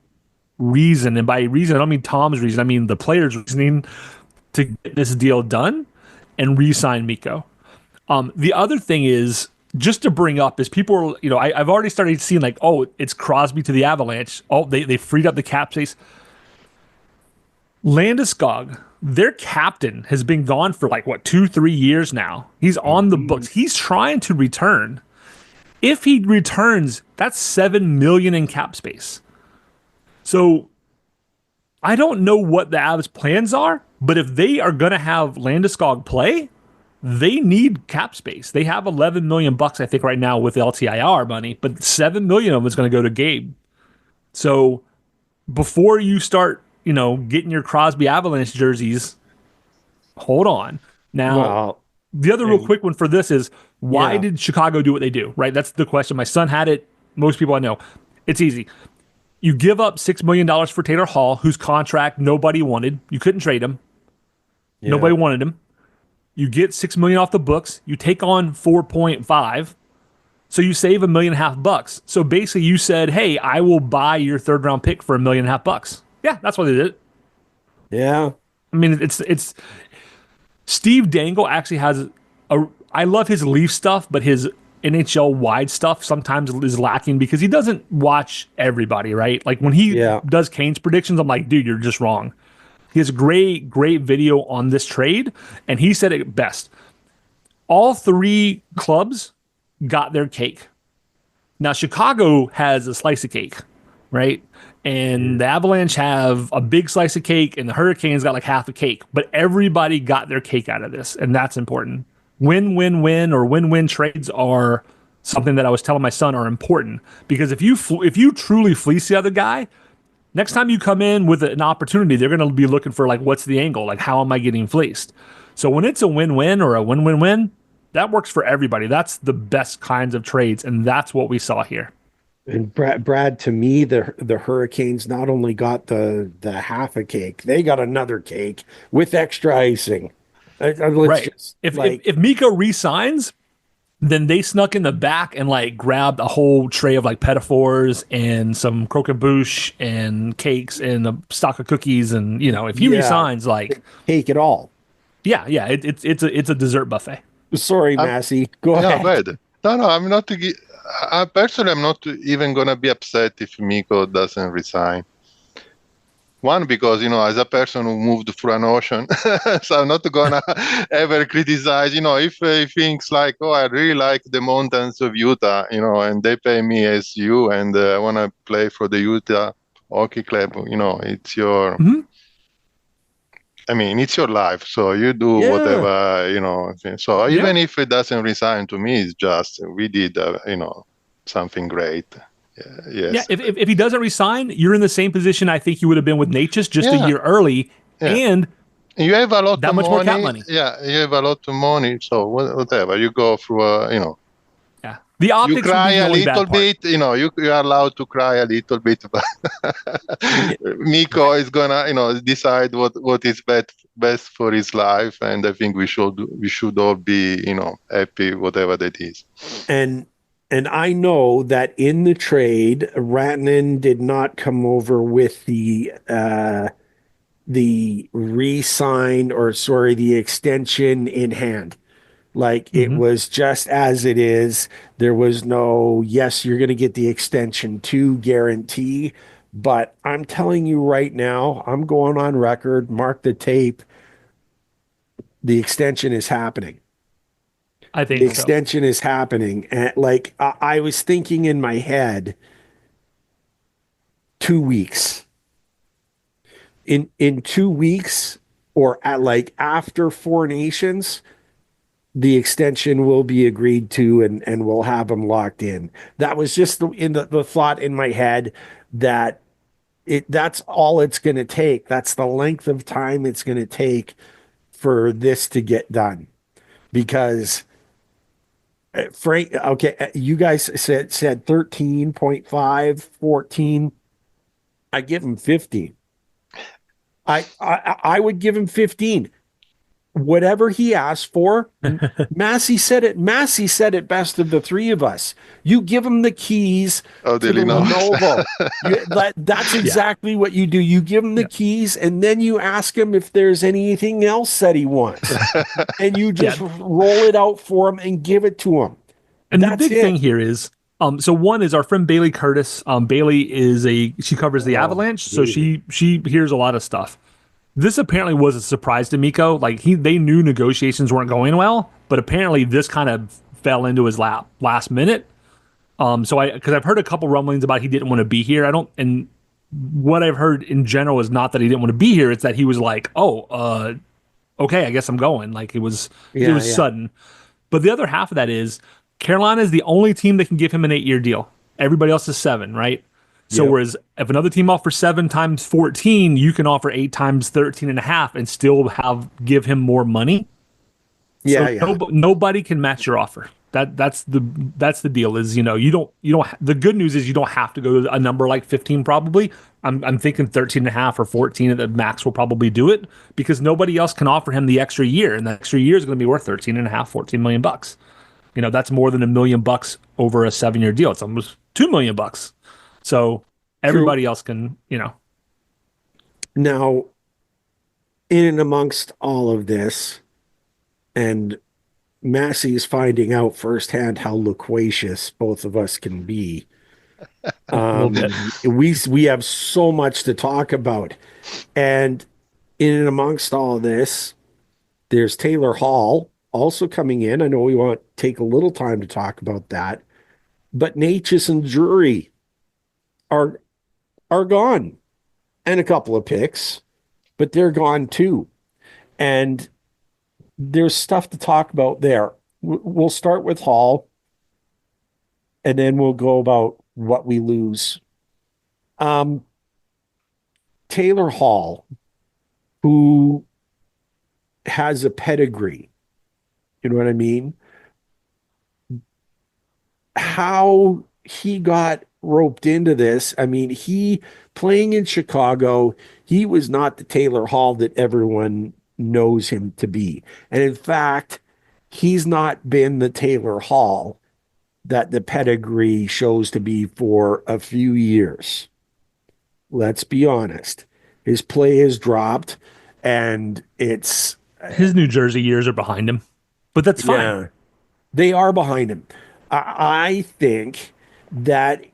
Speaker 2: reason. And by reason, I don't mean Tom's reason. I mean the players' reasoning to get this deal done and re-sign Mikko. The other thing is, just to bring up is people are, I've already started seeing like, it's Crosby to the Avalanche. They freed up the cap space. Landeskog, their captain, has been gone for 2-3 years now. He's on the books. He's trying to return. If he returns, that's $7 million in cap space. So I don't know what the Avs' plans are, but if they are going to have Landeskog play, they need cap space. They have $11 million bucks, I think, right now with LTIR money, but $7 million of them is going to go to Gabe. So before you start, getting your Crosby Avalanche jerseys, hold on. Now, the other real quick one for this is, why did Chicago do what they do? Right? That's the question. My son had it. Most people I know. It's easy. You give up $6 million for Taylor Hall, whose contract nobody wanted. You couldn't trade him. Yeah. Nobody wanted him. You get $6 million off the books. You take on 4.5, so you save $1.5 million bucks. So basically, you said, "Hey, I will buy your 3rd round pick for $1.5 million bucks." Yeah, that's what they did.
Speaker 3: Yeah,
Speaker 2: I mean, it's Steve Dangle actually has a. I love his Leaf stuff, but his NHL wide stuff sometimes is lacking because he doesn't watch everybody, right? Like when he does Canes predictions, I'm like, dude, you're just wrong. He has a great video on this trade, and he said it best. All 3 clubs got their cake. Now Chicago has a slice of cake, right? And the Avalanche have a big slice of cake, and the Hurricanes got like half a cake. But everybody got their cake out of this, and that's important. Win-win-win or win-win trades are something that I was telling my son are important, because if you truly fleece the other guy, next time you come in with an opportunity, they're going to be looking for like, what's the angle? Like, how am I getting fleeced? So when it's a win-win or a win-win-win, that works for everybody. That's the best kinds of trades, and that's what we saw here.
Speaker 3: And Brad, to me, the Hurricanes not only got the half a cake, they got another cake with extra icing.
Speaker 2: Right. If Mikko resigns, then they snuck in the back and like grabbed a whole tray of like pedophores and some croquembouche and cakes and a stock of cookies, and if he resigns, like
Speaker 3: take it all.
Speaker 2: Yeah, it's a dessert buffet.
Speaker 3: Sorry, Massi, go ahead.
Speaker 4: Bad. No, I'm not. I personally, I'm not even gonna be upset if Mikko doesn't resign. One, because as a person who moved through an ocean, so I'm not gonna ever criticize. If he thinks like, oh, I really like the mountains of Utah, and they pay me as you, and I wanna play for the Utah Hockey Club, it's your.
Speaker 2: Mm-hmm.
Speaker 4: I mean, it's your life, so you do whatever, So even if it doesn't resign, to me, it's just we did, something great. Yes.
Speaker 2: Yeah. If he doesn't resign, you're in the same position I think you would have been with Necas just a year early, and
Speaker 4: you have a lot
Speaker 2: that
Speaker 4: of
Speaker 2: much more cap money.
Speaker 4: Yeah, you have a lot of money. So whatever, you go through,
Speaker 2: Yeah. The optics
Speaker 4: you cry
Speaker 2: a
Speaker 4: little bit, you're allowed to cry a little bit, but Mikko is gonna, decide what is best for his life, and I think we should all be, happy, whatever that is.
Speaker 3: And I know that in the trade, Rantanen did not come over with the re-sign the extension in hand. Like it was just as it is. There was no, yes, you're going to get the extension 2 guarantee. But I'm telling you right now, I'm going on record, mark the tape. The extension is happening.
Speaker 2: I think
Speaker 3: the extension is happening. And like I was thinking in my head, 2 weeks. In 2 weeks, or at like after 4 Nations, the extension will be agreed to, and we'll have them locked in. That was just the thought in my head, that that's all it's going to take. That's the length of time it's going to take for this to get done. Because Frank, okay, you guys said 13.5, 14. I give him 15. I would give him 15. Whatever he asked for, Massi said it. Massi said it best of the three of us. You give him the keys to the Lenovo. That's exactly what you do. You give him the keys, and then you ask him if there's anything else that he wants, and you just roll it out for him and give it to him.
Speaker 2: And the big thing here is, so one is our friend Bailey Curtis. Bailey she covers the Avalanche, so she hears a lot of stuff. This apparently was a surprise to Mikko. Like they knew negotiations weren't going well, but apparently this kind of fell into his lap last minute. Because I've heard a couple rumblings about he didn't want to be here. And what I've heard in general is not that he didn't want to be here. It's that he was like, okay, I guess I'm going. Like it was sudden. But the other half of that is Carolina is the only team that can give him an 8-year deal. Everybody else is 7, right? So whereas if another team offers 7 times 14, you can offer 8 times 13.5 and still give him more money. Nobody can match your offer. That's the deal. Is you don't. The good news is you don't have to go to a number like 15. Probably I'm thinking 13.5 or 14 at the max will probably do it, because nobody else can offer him the extra year, and the extra year is going to be worth 13.5, $14 million. That's more than $1 million over a 7-year deal. It's almost $2 million. So everybody else can,
Speaker 3: Now, in and amongst all of this, and Massey's finding out firsthand how loquacious both of us can be. We have so much to talk about. And in and amongst all this, there's Taylor Hall also coming in. I know we want to take a little time to talk about that. but Necas and Drury are gone, and a couple of picks, but they're gone too. And there's stuff to talk about there. We'll start with Hall, and then we'll go about what we lose. Taylor Hall, who has a pedigree, you know what I mean? How he got roped into this. I mean, he playing in Chicago, he was not the Taylor Hall that everyone knows him to be. And in fact, he's not been the Taylor Hall that the pedigree shows to be for a few years. Let's be honest. His play has dropped, and it's
Speaker 2: his New Jersey years are behind him, but that's fine.
Speaker 3: Yeah, they are behind him. I think that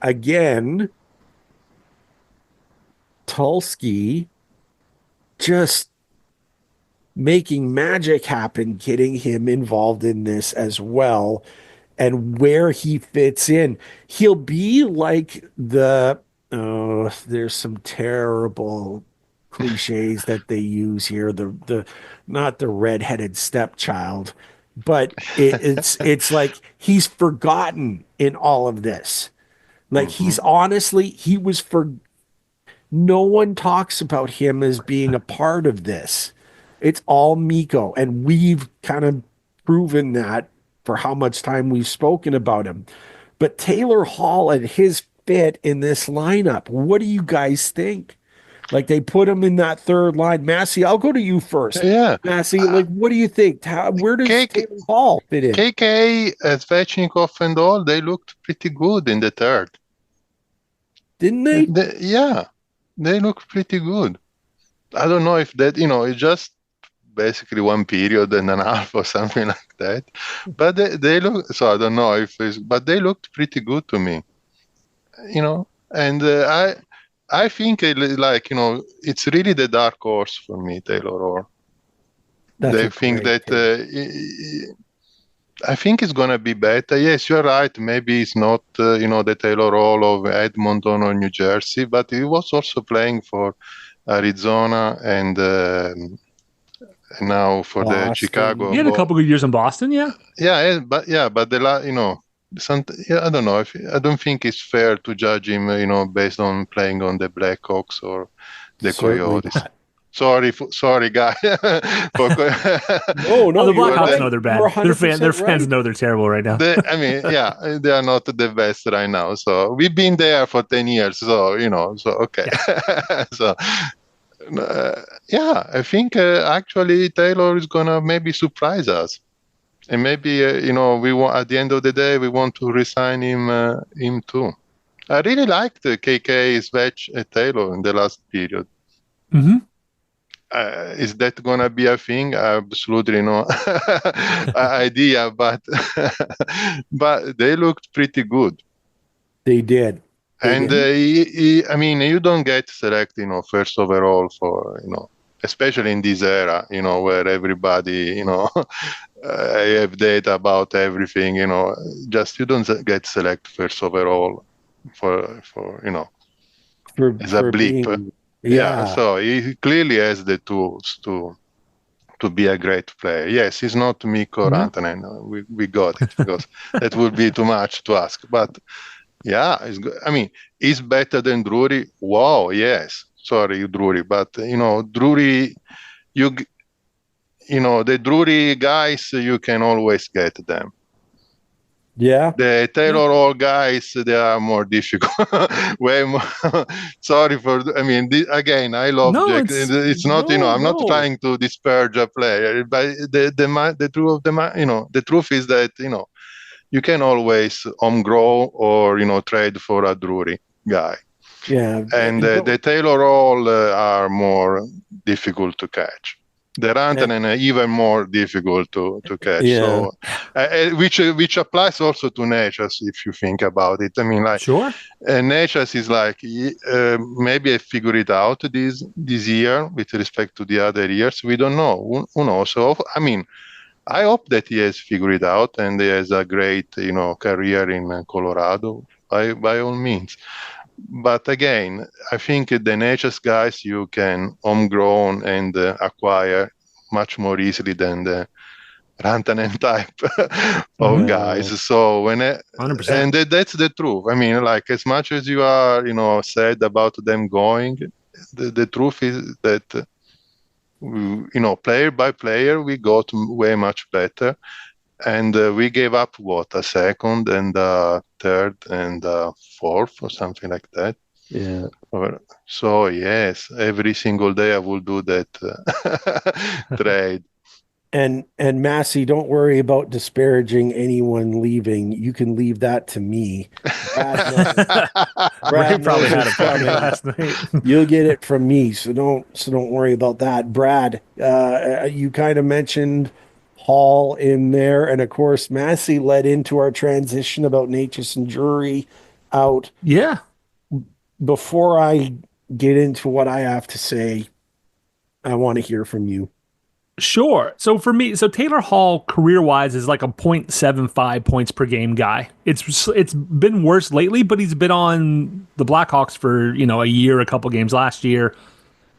Speaker 3: again, Tulski just making magic happen, getting him involved in this as well, and where he fits in. He'll be like there's some terrible cliches that they use here. The not the redheaded stepchild, but it's like he's forgotten in all of this. Like he's honestly, he was no one talks about him as being a part of this. It's all Mikko, and we've kind of proven that for how much time we've spoken about him. But Taylor Hall and his fit in this lineup, what do you guys think? Like they put him in that third line. Massi, I'll go to you first.
Speaker 4: Yeah.
Speaker 3: Massi, like what do you think? Where does Taylor Hall fit in?
Speaker 4: KK, Svechnikov and all, they looked pretty good in the third.
Speaker 3: Didn't they?
Speaker 4: Yeah, they looked pretty good. I don't know if that, it's just basically one period and a half or something like that. But they look, so I don't know but they looked pretty good to me, and I think it's really the dark horse for me, Taylor Hall. They think that I think it's going to be better. Yes, you're right. Maybe it's not, the Taylor Hall of Edmonton or New Jersey, but he was also playing for Arizona and now for
Speaker 3: Boston.
Speaker 4: the Chicago.
Speaker 2: He had a couple good years in Boston, yeah.
Speaker 4: Yeah, but I don't know. I don't think it's fair to judge him, based on playing on the Blackhawks or the Coyotes.
Speaker 3: Not.
Speaker 4: Sorry, guy.
Speaker 3: No,
Speaker 2: the Blackhawks know they're bad. Their fans know they're terrible right now.
Speaker 4: They are not the best right now. So we've been there for 10 years. So, okay. Yeah. I think actually Taylor is going to maybe surprise us. And maybe, we want, at the end of the day, we want to resign him too. I really liked KK, Svech, Taylor in the last period.
Speaker 2: Mm-hmm.
Speaker 4: Is that going to be a thing? Absolutely no idea, but they looked pretty good.
Speaker 3: They did.
Speaker 4: You don't get selected, first overall for, especially in this era, where everybody, have data about everything, just you don't get selected first overall for as a blip. So he clearly has the tools to be a great player. Yes, he's not Mikko Rantanen. We got it, because that would be too much to ask. But yeah, he's better than Drury. Wow, yes. Sorry, Drury, but Drury, the Drury guys, you can always get them.
Speaker 3: Yeah.
Speaker 4: The Taylor Hall guys, they are more difficult. Way more. Sorry for. Again, I love Jack. It's not. I'm not trying to disparage a player, but the truth is that you can always grow or trade for a Drury guy.
Speaker 3: Yeah.
Speaker 4: And the Taylor Hall are more difficult to catch. The Rantanen are even more difficult to catch.
Speaker 3: Yeah.
Speaker 4: So, which applies also to Necas, if you think about it.
Speaker 2: Sure.
Speaker 4: Necas is like maybe I figured it out this year with respect to the other years. We don't know. Who knows? So I hope that he has figured it out and he has a great, career in Colorado by all means. But again, I think the Necas guys you can homegrown and acquire much more easily than the Rantanen type of guys. So
Speaker 2: 100%.
Speaker 4: and that's the truth. I mean, like as much as you are, sad about them going, the truth is that player by player we got way much better, and we gave up a second and third and fourth or something like that.
Speaker 3: Yeah.
Speaker 4: So yes, every single day I will do that trade.
Speaker 3: And Massi, don't worry about disparaging anyone leaving. You can leave that to me. Brad
Speaker 2: probably had a
Speaker 3: knows
Speaker 2: party
Speaker 3: coming.
Speaker 2: last night.
Speaker 3: You'll get it from me, so don't worry about that. Brad, you kind of mentioned Hall in there, and of course, Massi led into our transition about Necas and Drury out.
Speaker 2: Yeah.
Speaker 3: Before I get into what I have to say, I want to hear from you.
Speaker 2: Sure. So for me, Taylor Hall career-wise is like a 0.75 points per game guy. It's been worse lately, but he's been on the Blackhawks for, a year, a couple games last year.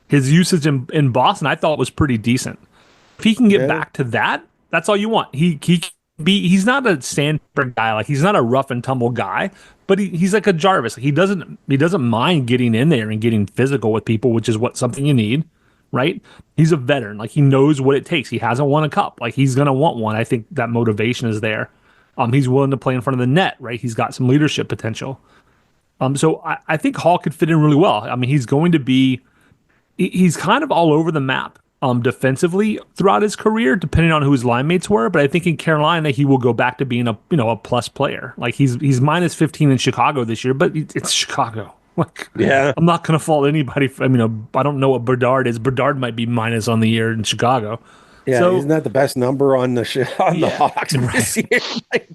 Speaker 2: His usage in Boston, I thought was pretty decent. If he can get back to that, that's all you want. He's not a sandpaper guy, like he's not a rough and tumble guy, but he's like a Jarvis. He doesn't mind getting in there and getting physical with people, which is something you need. Right? He's a veteran. Like he knows what it takes. He hasn't won a cup. Like he's going to want one. I think that motivation is there. He's willing to play in front of the net, right? He's got some leadership potential. So I think Hall could fit in really well. I mean, he's kind of all over the map defensively throughout his career, depending on who his line mates were. But I think in Carolina, he will go back to being a plus player. Like he's minus 15 in Chicago this year, but it's Chicago. I'm not going to fault anybody. I don't know what Bedard is. Bedard might be minus on the year in Chicago.
Speaker 3: Yeah, so, isn't that the best number on the Hawks this year?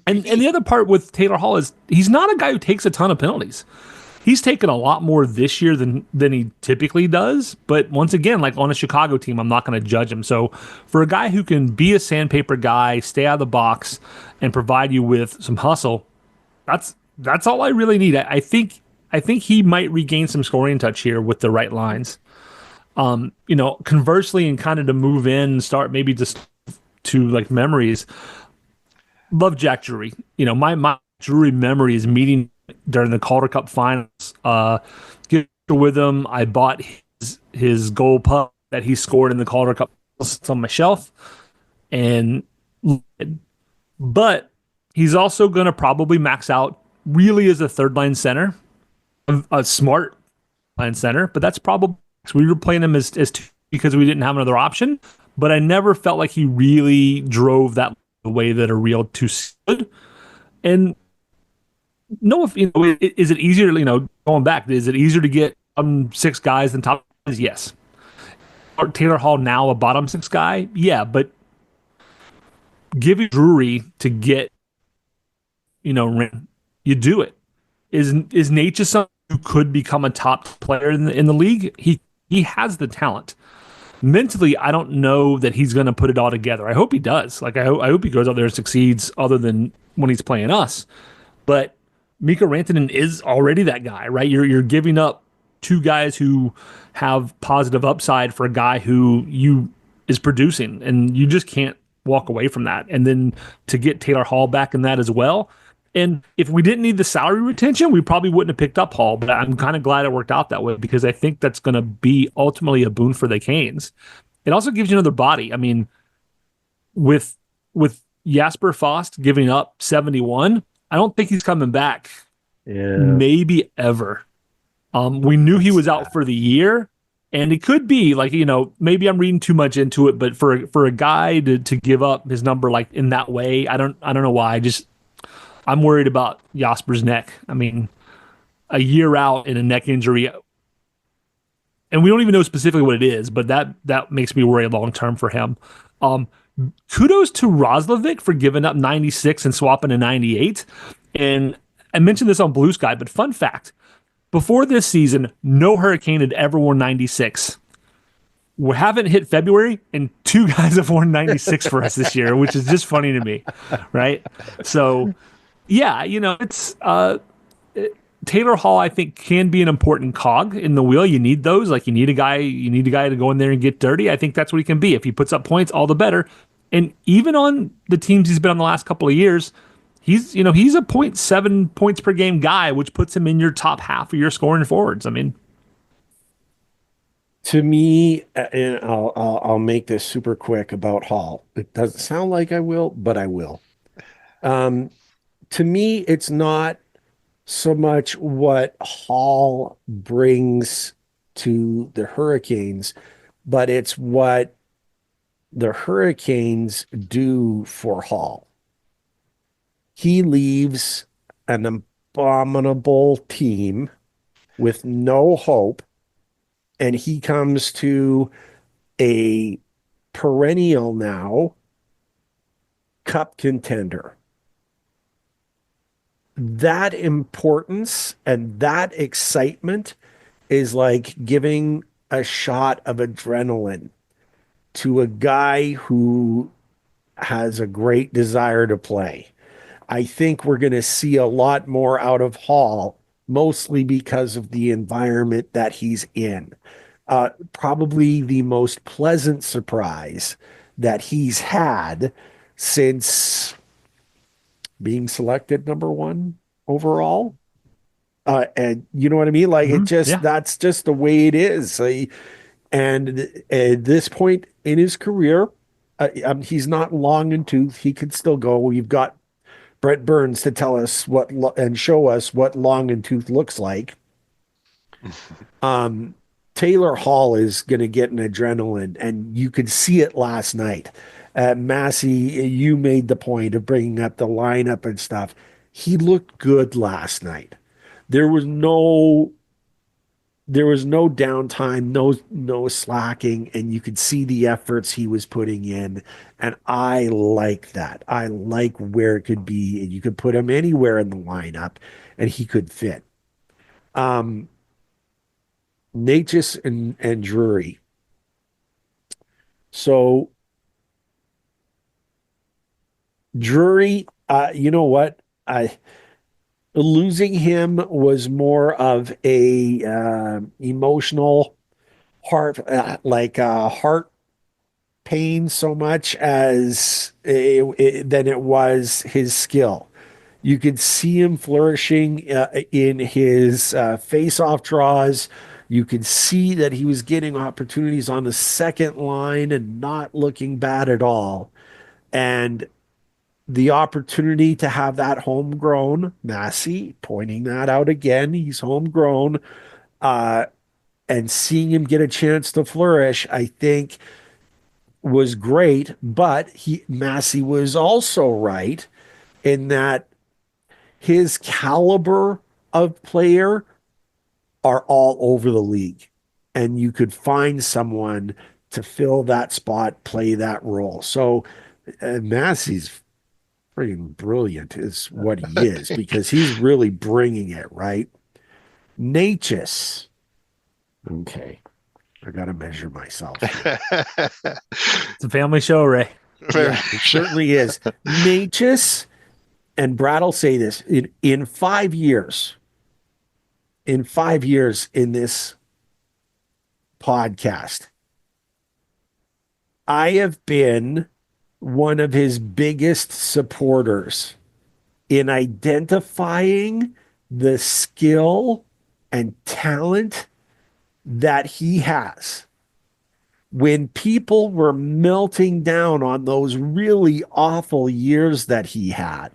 Speaker 2: and the other part with Taylor Hall is he's not a guy who takes a ton of penalties. He's taken a lot more this year than he typically does. But once again, like on a Chicago team, I'm not going to judge him. So for a guy who can be a sandpaper guy, stay out of the box, and provide you with some hustle, that's all I really need. I think he might regain some scoring touch here with the right lines. Conversely, and kind of to move in and start maybe just to like memories. Love Jack Drury. My Drury memory is meeting during the Calder Cup finals. Get with him. I bought his goal puck that he scored in the Calder Cup. It's on my shelf, but he's also going to probably max out really as a third line center. A smart line center, but that's probably we were playing him as two because we didn't have another option. But I never felt like he really drove that the way that a real two should. And is it easier? Going back, is it easier to get 6 guys than top guys? Yes. Taylor Hall now a bottom 6 guy, yeah, but giving Drury to get you do it. Is Necas something who could become a top player in the league? He has the talent. Mentally, I don't know that he's going to put it all together. I hope he does. Like I hope he goes out there and succeeds, other than when he's playing us. But Mikko Rantanen is already that guy, right? You're giving up 2 guys who have positive upside for a guy who is producing, and you just can't walk away from that. And then to get Taylor Hall back in that as well. And if we didn't need the salary retention, we probably wouldn't have picked up Hall. But I'm kind of glad it worked out that way, because I think that's going to be ultimately a boon for the Canes. It also gives you another body. I mean, with Jasper Fost giving up 71, I don't think he's coming back.
Speaker 3: Yeah,
Speaker 2: maybe ever. We knew he was out for the year, and it could be like maybe I'm reading too much into it. But for a guy to give up his number like in that way, I don't know why. I'm worried about Jasper's neck. I mean, a year out in a neck injury, and we don't even know specifically what it is, but that makes me worry long term for him. Kudos to Roslovic for giving up 96 and swapping to 98. And I mentioned this on Blue Sky, but fun fact, before this season, no Hurricane had ever worn 96. we haven't hit February, and 2 guys have worn 96 for us this year, which is just funny to me, right? So, yeah, it's Taylor Hall, I think, can be an important cog in the wheel. You need those. Like, you need a guy to go in there and get dirty. I think that's what he can be. If he puts up points, all the better. And even on the teams he's been on the last couple of years, he's a 0.7 points per game guy, which puts him in your top half of your scoring forwards. I mean,
Speaker 3: to me, and I'll make this super quick about Hall. It doesn't sound like I will, but I will. To me, it's not so much what Hall brings to the Hurricanes, but it's what the Hurricanes do for Hall. He leaves an abominable team with no hope, and he comes to a perennial now cup contender. That importance and that excitement is like giving a shot of adrenaline to a guy who has a great desire to play. I think we're going to see a lot more out of Hall, mostly because of the environment that he's in. Probably the most pleasant surprise that he's had since being selected number 1 overall. And you know what I mean? Like, that's just the way it is. And at this point in his career, he's not long in tooth. He could still go. You've got Brett Burns to tell us and show us what long in tooth looks like. Taylor Hall is going to get an adrenaline, and you could see it last night. Massi, you made the point of bringing up the lineup and stuff. He looked good last night. There was no downtime, no slacking, and you could see the efforts he was putting in. And I like that. I like where it could be, and you could put him anywhere in the lineup, and he could fit. Necas and Drury. So Drury, you know what? Losing him was more of a emotional heart pain so much as than it was his skill. You could see him flourishing in his face-off draws. You could see that he was getting opportunities on the second line and not looking bad at all. And the opportunity to have that homegrown, Massi pointing that out again, he's homegrown, and seeing him get a chance to flourish, I think was great. But Massi was also right in that his caliber of player are all over the league, and you could find someone to fill that spot, play that role. So Massi's freaking brilliant is what he is, because he's really bringing it, right? Necas. Okay. I got to measure myself.
Speaker 2: It's a family show, Ray.
Speaker 3: Yeah, it certainly is. Necas, and Brad will say this, in 5 years, in this podcast, I have been one of his biggest supporters in identifying the skill and talent that he has. When people were melting down on those really awful years that he had,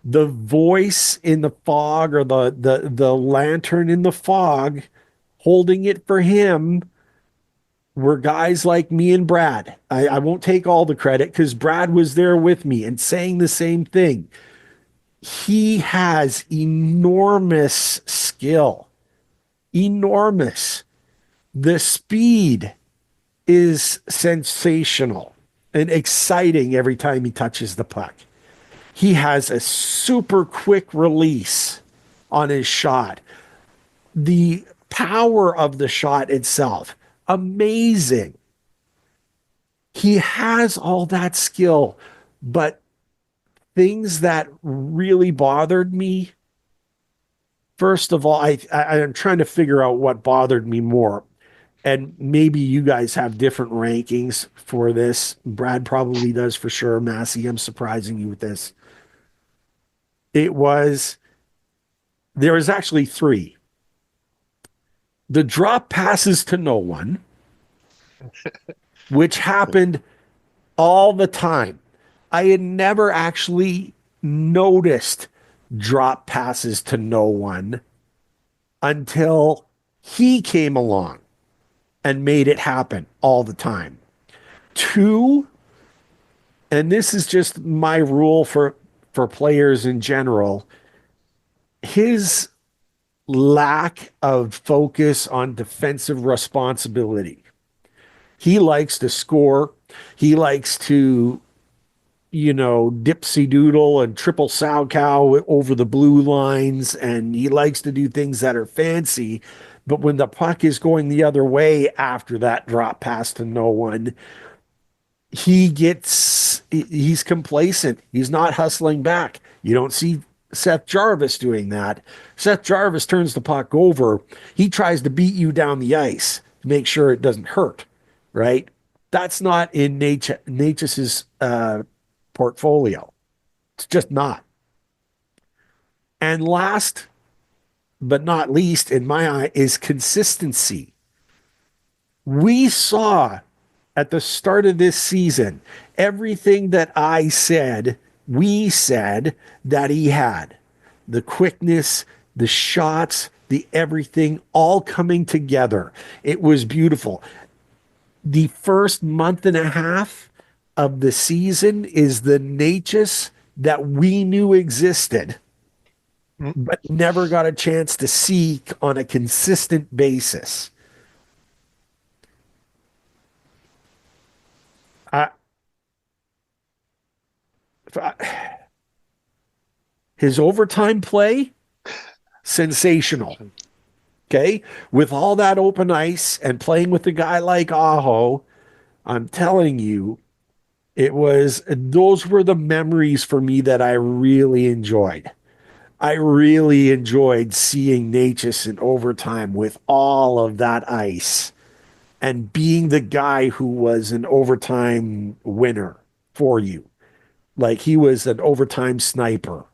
Speaker 3: the voice in the fog, or the lantern in the fog holding it for him, were guys like me and Brad. I won't take all the credit, because Brad was there with me and saying the same thing. He has enormous skill. Enormous. The speed is sensational and exciting every time he touches the puck. He has a super quick release on his shot. The power of the shot itself, amazing. He has all that skill, but things that really bothered me. First of all, I'm trying to figure out what bothered me more. And maybe you guys have different rankings for this. Brad probably does for sure. Massi, I'm surprising you with this. There was actually three. The drop passes to no one, which happened all the time. I had never actually noticed drop passes to no one until he came along and made it happen all the time. Two, and this is just my rule for players in general, his lack of focus on defensive responsibility. He likes to score. He likes to, dipsy doodle and triple sow cow over the blue lines. And he likes to do things that are fancy. But when the puck is going the other way after that drop pass to no one, he's complacent. He's not hustling back. You don't see Seth Jarvis doing that. Seth Jarvis turns the puck over. He tries to beat you down the ice to make sure it doesn't hurt, right? That's not in Necas's portfolio. It's just not. And last but not least, in my eye, is consistency. We saw at the start of this season everything that we said that he had. The quickness, the shots, the everything all coming together. It was beautiful. The first month and a half of the season is the Necas that we knew existed, but never got a chance to see on a consistent basis. His overtime play, sensational. Okay. With all that open ice and playing with a guy like Aho, I'm telling you, those were the memories for me that I really enjoyed. I really enjoyed seeing Necas in overtime with all of that ice and being the guy who was an overtime winner for you. Like he was an overtime sniper.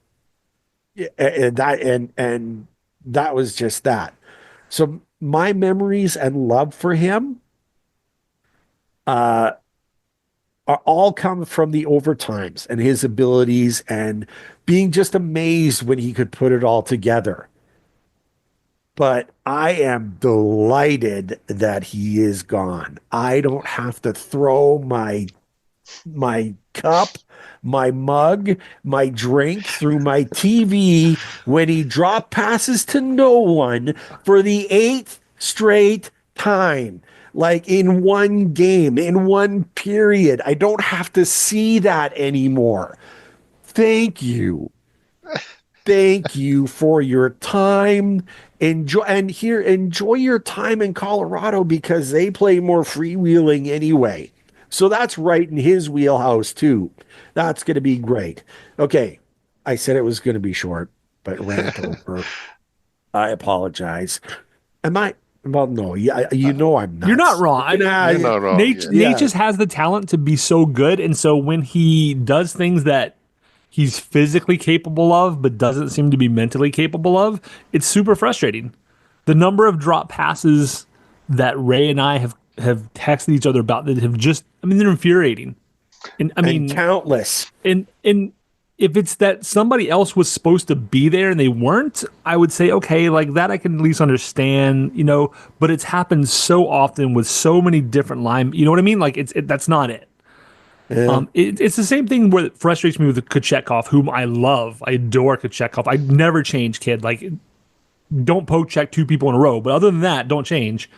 Speaker 3: And that was just that. So my memories and love for him are all come from the overtimes and his abilities and being just amazed when he could put it all together. But I am delighted that he is gone. I don't have to throw my cup, my mug, my drink through my TV when he drop passes to no one for the 8th straight time. Like in one game, in one period. I don't have to see that anymore. Thank you. Thank you for your time. Enjoy your time in Colorado because they play more freewheeling anyway. So that's right in his wheelhouse too. That's going to be great. Okay. I said it was going to be short, but rant over. I apologize. Well, no, yeah, I'm not.
Speaker 2: You're not wrong.
Speaker 4: You're not wrong.
Speaker 2: Necas has the talent to be so good, and so when he does things that he's physically capable of, but doesn't seem to be mentally capable of, it's super frustrating. The number of drop passes that Ray and I have texted each other about that have they're infuriating. And
Speaker 3: countless.
Speaker 2: And if it's that somebody else was supposed to be there and they weren't, I would say, okay, like that I can at least understand, but it's happened so often with so many different line, you know what I mean? Like that's not it. Yeah. It's the same thing where it frustrates me with Kochetkov, whom I love. I adore Kochetkov. I never change, kid. Like, don't poke check 2 people in a row. But other than that, don't change.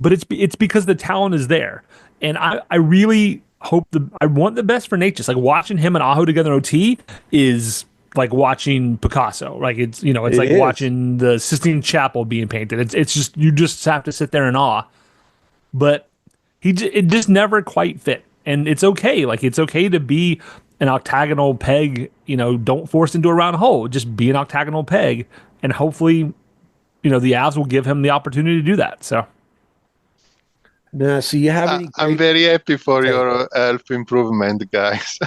Speaker 2: But it's because the talent is there. And I really I want the best for Necas. Like watching him and Aho together in OT is like watching Picasso. Like it's like watching the Sistine Chapel being painted. It's just you just have to sit there in awe. but it just never quite fit. And it's okay. Like, it's okay to be an octagonal peg. Don't force into a round hole. Just be an octagonal peg, and hopefully, the Avs will give him the opportunity to do that. So.
Speaker 3: Now, so you have any?
Speaker 4: I'm very happy for your health improvement, guys.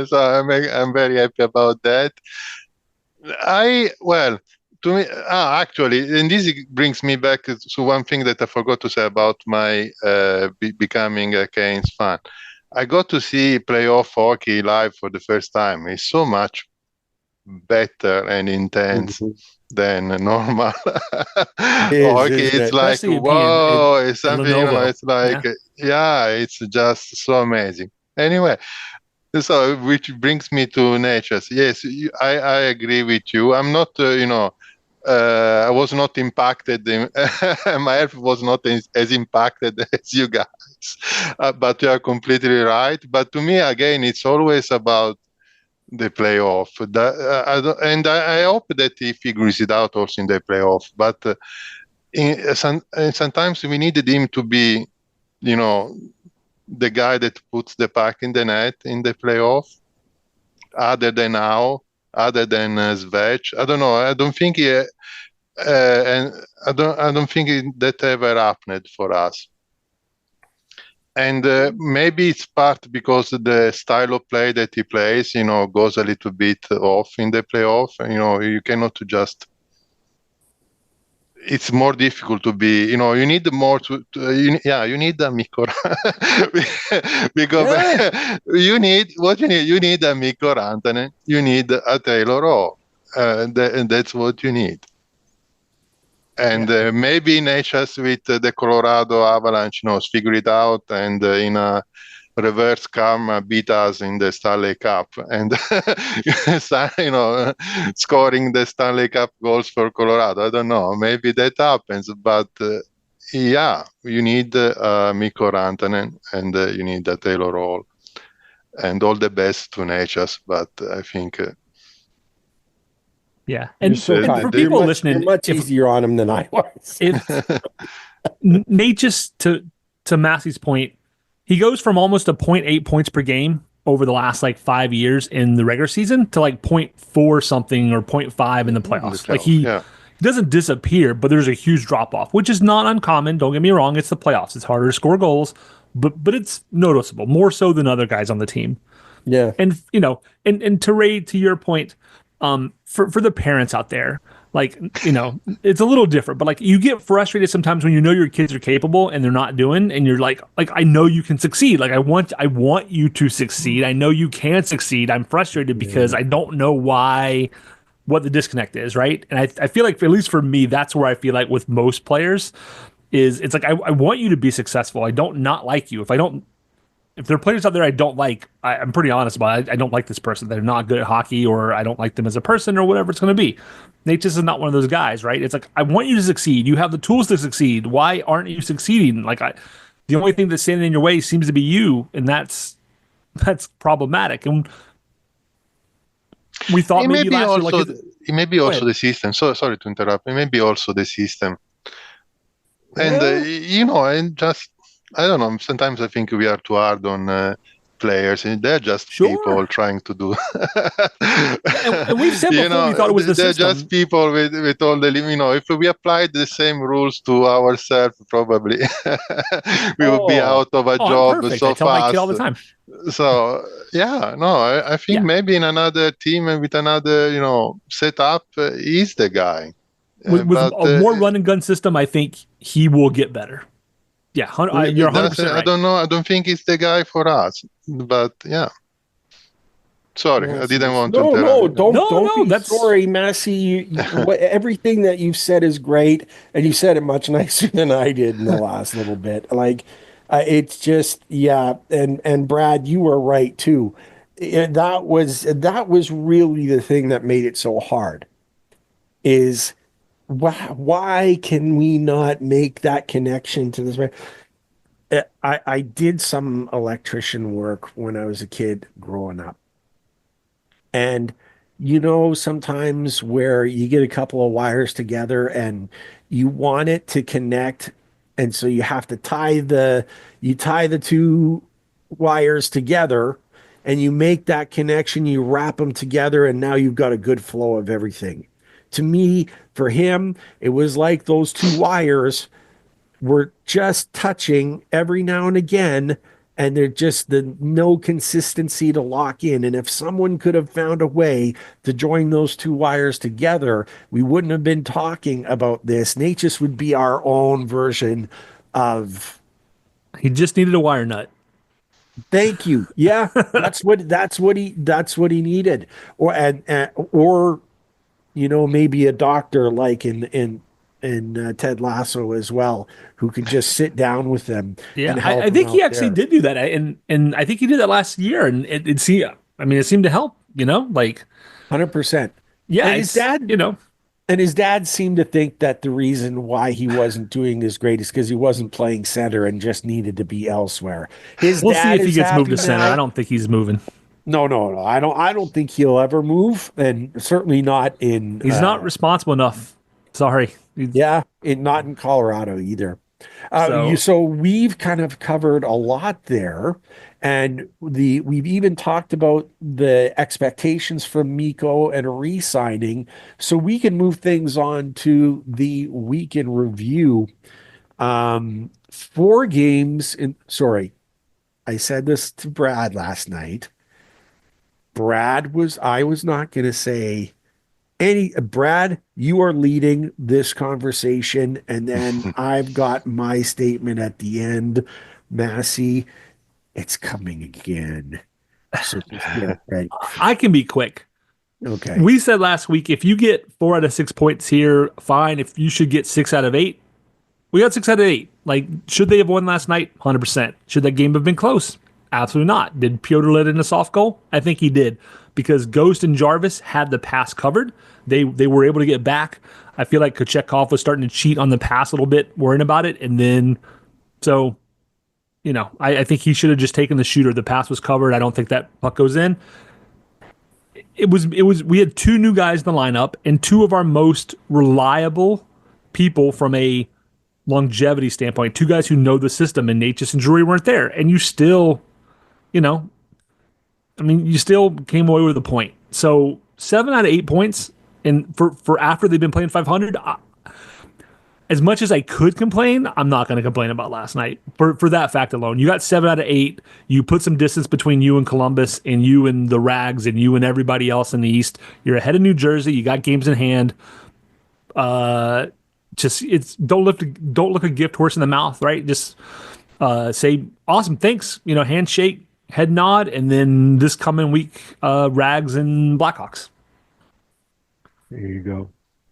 Speaker 4: So I'm very happy about that. To me, actually, and this brings me back to one thing that I forgot to say about my becoming a Canes fan. I got to see playoff hockey live for the first time. It's so much better and intense than normal hockey. It's like, whoa, it's something, it's like, it's just so amazing. Anyway, so which brings me to Necas. Yes, I agree with you. I'm not, I was not impacted. My health was not as impacted as you guys. But you are completely right. But to me, again, it's always about the playoff. I hope that he figures it out also in the playoff. But sometimes we needed him to be, the guy that puts the puck in the net in the playoff, other than now, other than Svech. I don't know. I don't think he, and I don't think that ever happened for us. And maybe it's part because the style of play that he plays, goes a little bit off in the playoff. You cannot just. It's more difficult to be, you need more you need a Mikko because you need a Mikko Rantanen, you need a Taylor Hall, and that's what you need. And maybe Necas with the Colorado Avalanche, figure it out, and in a reverse karma beat us in the Stanley Cup, and scoring the Stanley Cup goals for Colorado. I don't know, maybe that happens, but you need Mikko Rantanen, and you need a Taylor Hall, and all the best to Necas. But I think.
Speaker 2: And for people listening,
Speaker 3: you're much easier on him than I was.
Speaker 2: Necas, to Massi's point, he goes from almost a 0.8 points per game over the last 5 years in the regular season to 0.4 something or 0.5 in the playoffs. He doesn't disappear, but there's a huge drop off, which is not uncommon. Don't get me wrong; it's the playoffs. It's harder to score goals, but it's noticeable, more so than other guys on the team.
Speaker 3: Yeah,
Speaker 2: and and to your point, for the parents out there, it's a little different, but you get frustrated sometimes when your kids are capable and they're not doing, and you're like I know you can succeed. I want you to succeed. I know you can succeed. I'm frustrated because I don't know what the disconnect is, right? And I feel like, at least for me, that's where I feel like with most players it's I want you to be successful. I don't not like you. If there are players out there I don't like, I'm pretty honest about it. I don't like this person. They're not good at hockey, or I don't like them as a person, or whatever it's going to be. Necas is not one of those guys, right? It's I want you to succeed. You have the tools to succeed. Why aren't you succeeding? The only thing that's standing in your way seems to be you, and that's problematic. And we thought maybe last year,
Speaker 4: it may be also the system. So sorry to interrupt. It may be also the system, and and just. I don't know. Sometimes I think we are too hard on players, and they're just people trying to do.
Speaker 2: And we've said before, we thought it was the system.
Speaker 4: They're just people with all the, if we applied the same rules to ourselves, probably we would be out of a job so
Speaker 2: I tell
Speaker 4: fast.
Speaker 2: my kid all the time.
Speaker 4: So I think maybe in another team and with another setup, he's the guy.
Speaker 2: With a more run and gun system, I think he will get better. Yeah, you're 100% right.
Speaker 4: I don't know. I don't think it's the guy for us. But sorry, I didn't want to interrupt.
Speaker 3: Don't be sorry, Massi. Everything that you've said is great, and you said it much nicer than I did in the last little bit. It's just and Brad, you were right too. That was really the thing that made it so hard. Is why can we not make that connection to this? I did some electrician work when I was a kid growing up. And sometimes where you get a couple of wires together and you want it to connect, and so you have to tie the two wires together and you make that connection, you wrap them together, and now you've got a good flow of everything. To me, for him, it was like those two wires were just touching every now and again, and they're just the no consistency to lock in. And if someone could have found a way to join those two wires together, we wouldn't have been talking about this. Natchez would be our own version of.
Speaker 2: He just needed a wire nut.
Speaker 3: Thank you. Yeah, that's what he needed, or maybe a doctor like in Ted Lasso as well, who could just sit down with them
Speaker 2: Yeah,
Speaker 3: and help
Speaker 2: I
Speaker 3: them
Speaker 2: think he
Speaker 3: out
Speaker 2: actually
Speaker 3: there.
Speaker 2: did do that, and I think he did that last year, and it seemed. I mean, it seemed to help. Like
Speaker 3: 100%.
Speaker 2: yeah,
Speaker 3: And his
Speaker 2: it's
Speaker 3: dad and his dad seemed to think that the reason why he wasn't doing as great is because he wasn't playing center and just needed to be elsewhere. His
Speaker 2: we'll see
Speaker 3: dad
Speaker 2: if he
Speaker 3: is
Speaker 2: gets moved
Speaker 3: happy
Speaker 2: to center. I
Speaker 3: now.
Speaker 2: don't think he's moving.
Speaker 3: No, no, no. I don't think he'll ever move, and certainly not in
Speaker 2: He's not responsible enough. Sorry.
Speaker 3: not in Colorado either.
Speaker 2: So
Speaker 3: So we've kind of covered a lot there, and we've even talked about the expectations from Mikko and re-signing, so we can move things on to the week in review. 4 games in. Sorry, I said this to Brad last night. I was not going to say Brad, you are leading this conversation, and then I've got my statement at the end. Massi, it's coming again. So just get ready.
Speaker 2: I can be quick.
Speaker 3: Okay.
Speaker 2: We said last week if you get 4 out of 6 points here, fine. If you should get 6 out of 8, we got 6 out of 8. Like, should they have won last night? 100%. Should that game have been close? Absolutely not. Did Piotr let in a soft goal? I think he did because Ghost and Jarvis had the pass covered. They were able to get back. I feel like Kochetkov was starting to cheat on the pass a little bit, worrying about it. And then, so, I think he should have just taken the shooter. The pass was covered. I don't think that puck goes in. We had 2 new guys in the lineup and 2 of our most reliable people from a longevity standpoint, 2 guys who know the system, and Natchez and Drury weren't there. And you still, you still came away with a point. So 7 out of 8 points, and for after they've been playing 500, as much as I could complain, I'm not going to complain about last night for that fact alone. You got 7 out of 8. You put some distance between you and Columbus, and you and the Rags, and you and everybody else in the East. You're ahead of New Jersey. You got games in hand. Don't look a gift horse in the mouth, right? Just say awesome, thanks. Handshake, head nod, and then this coming week, Rags and Blackhawks.
Speaker 3: There you go.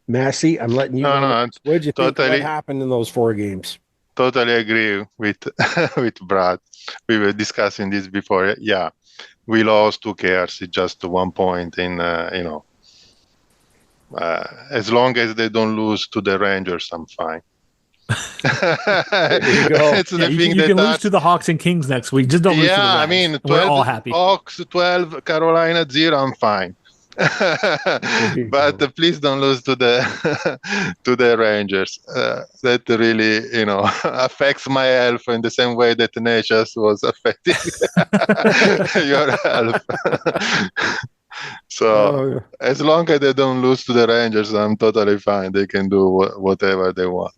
Speaker 3: Massi, I'm letting you
Speaker 4: No,
Speaker 3: know.
Speaker 4: no,
Speaker 3: What did you think what
Speaker 4: totally,
Speaker 3: happened in those 4 games?
Speaker 4: totally agree with with Brad. We were discussing this before. Yeah, we lost. Who cares? It's just 1 point in, as long as they don't lose to the Rangers, I'm fine.
Speaker 3: There you go.
Speaker 4: It's the thing
Speaker 2: You
Speaker 4: that
Speaker 2: can lose to the Hawks and Kings next week. Just don't lose to the
Speaker 4: I
Speaker 2: Rags.
Speaker 4: mean,
Speaker 2: We're
Speaker 4: 12
Speaker 2: all happy.
Speaker 4: Hawks, 12 Carolina 0, I'm fine.
Speaker 3: you
Speaker 4: But
Speaker 3: go.
Speaker 4: please don't lose to the to the Rangers. That really, affects my health in the same way that Necas was affecting your health. So
Speaker 3: Oh,
Speaker 4: as long as they don't lose to the Rangers, I'm totally fine. They can do whatever they want.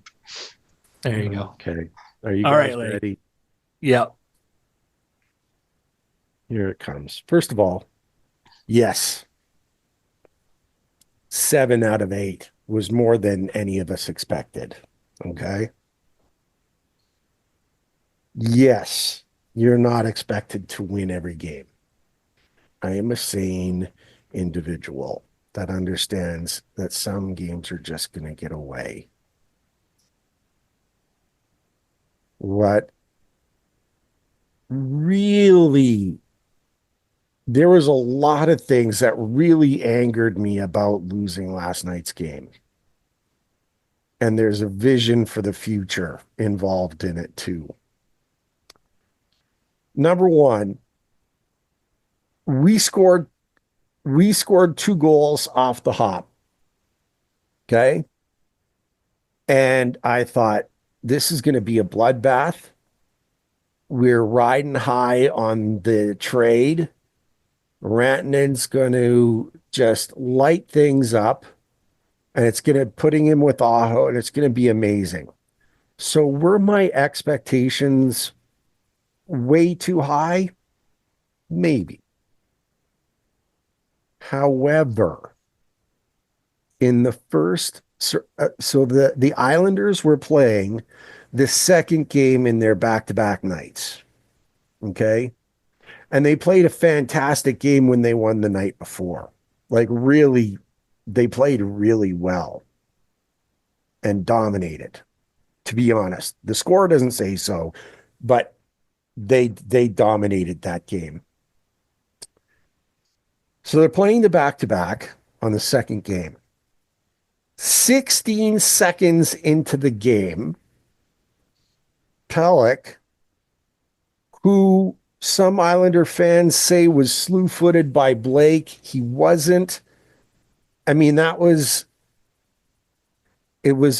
Speaker 2: There you go.
Speaker 3: okay. Are you
Speaker 2: All
Speaker 3: guys
Speaker 2: right, Lee.
Speaker 3: ready?
Speaker 2: Yeah.
Speaker 3: Here it comes. First of all, yes. 7 out of 8 was more than any of us expected. Okay. Yes, you're not expected to win every game. I am a sane individual that understands that some games are just going to get away. What really, there was a lot of things that really angered me about losing last night's game. And there's a vision for the future involved in it too. Number one, we scored We scored 2 goals off the hop. Okay. And I thought, this is going to be a bloodbath. We're riding high on the trade. Rantanen's going to just light things up, and it's going to putting him with Aho, and it's going to be amazing. So were my expectations way too high? Maybe. However, in the first, so the Islanders were playing the second game in their back-to-back nights. Okay. And they played a fantastic game when they won the night before. Like, really, they played really well and dominated, to be honest. The score doesn't say so, but they dominated that game. So they're playing the back-to-back on the second game. 16 seconds into the game, Pelech, who some Islander fans say was slew-footed by Blake, he wasn't. I mean, it was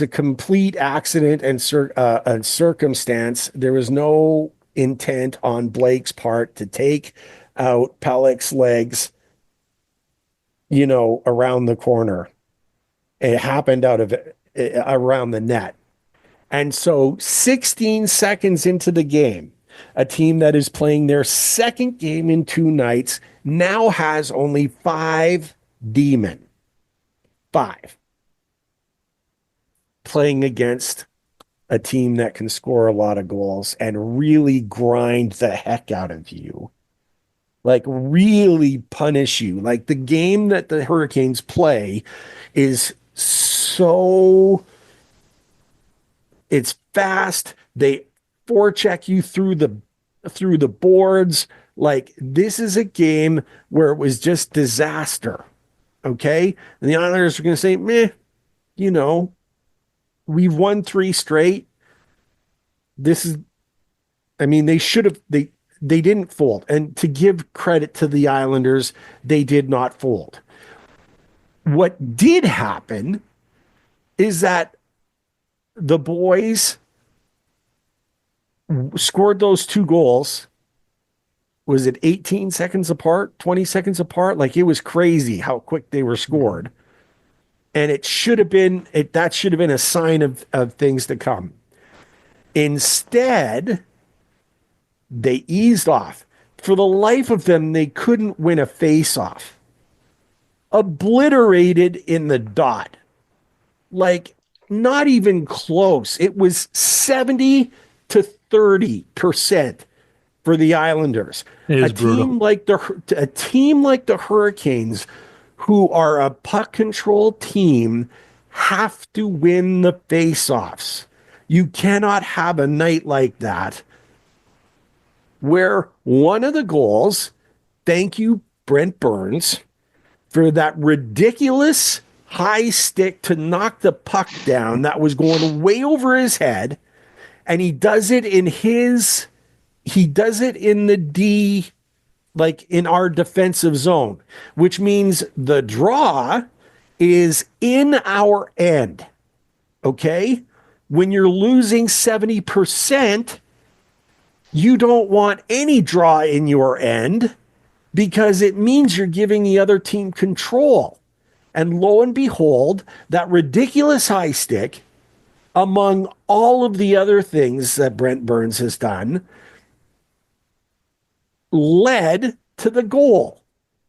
Speaker 3: a complete accident and a circumstance. There was no intent on Blake's part to take out Pelech's legs, around the corner. It happened around the net. And so 16 seconds into the game, a team that is playing their second game in 2 nights now has only 5 D-men. 5. Playing against a team that can score a lot of goals and really grind the heck out of you. Like, really punish you. Like, the game that the Hurricanes play is it's fast. They forecheck you through the boards. Like, this is a game where it was just disaster. Okay. And the Islanders are going to say, meh, we've won 3 straight. They should have, they didn't fold. And to give credit to the Islanders, they did not fold. What did happen is that the boys scored those 2 goals. Was it 18 seconds apart, 20 seconds apart? Like, it was crazy how quick they were scored. And that should have been a sign of things to come. Instead, they eased off. For the life of them, they couldn't win a face-off. Obliterated in the dot. Like, not even close. It was 70 to 30% for the Islanders.
Speaker 2: It is brutal.
Speaker 3: A team like the Hurricanes, who are a puck control team, have to win the faceoffs. You cannot have a night like that where one of the goals, thank you, Brent Burns, for that ridiculous high stick to knock the puck down that was going way over his head. And he does it in the D, like in our defensive zone, which means the draw is in our end. Okay. When you're losing 70%, you don't want any draw in your end, because it means you're giving the other team control. And lo and behold, that ridiculous high stick, among all of the other things that Brent Burns has done, led to the goal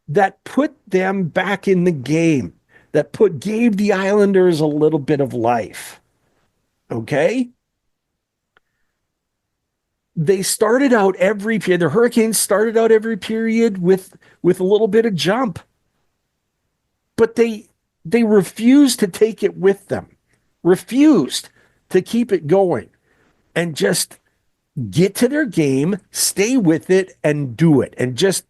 Speaker 3: that put them back in the game, that gave the Islanders a little bit of life. Okay? The Hurricanes started out every period with a little bit of jump. But they refused to take it with them, refused to keep it going, and just get to their game, stay with it, and do it, and just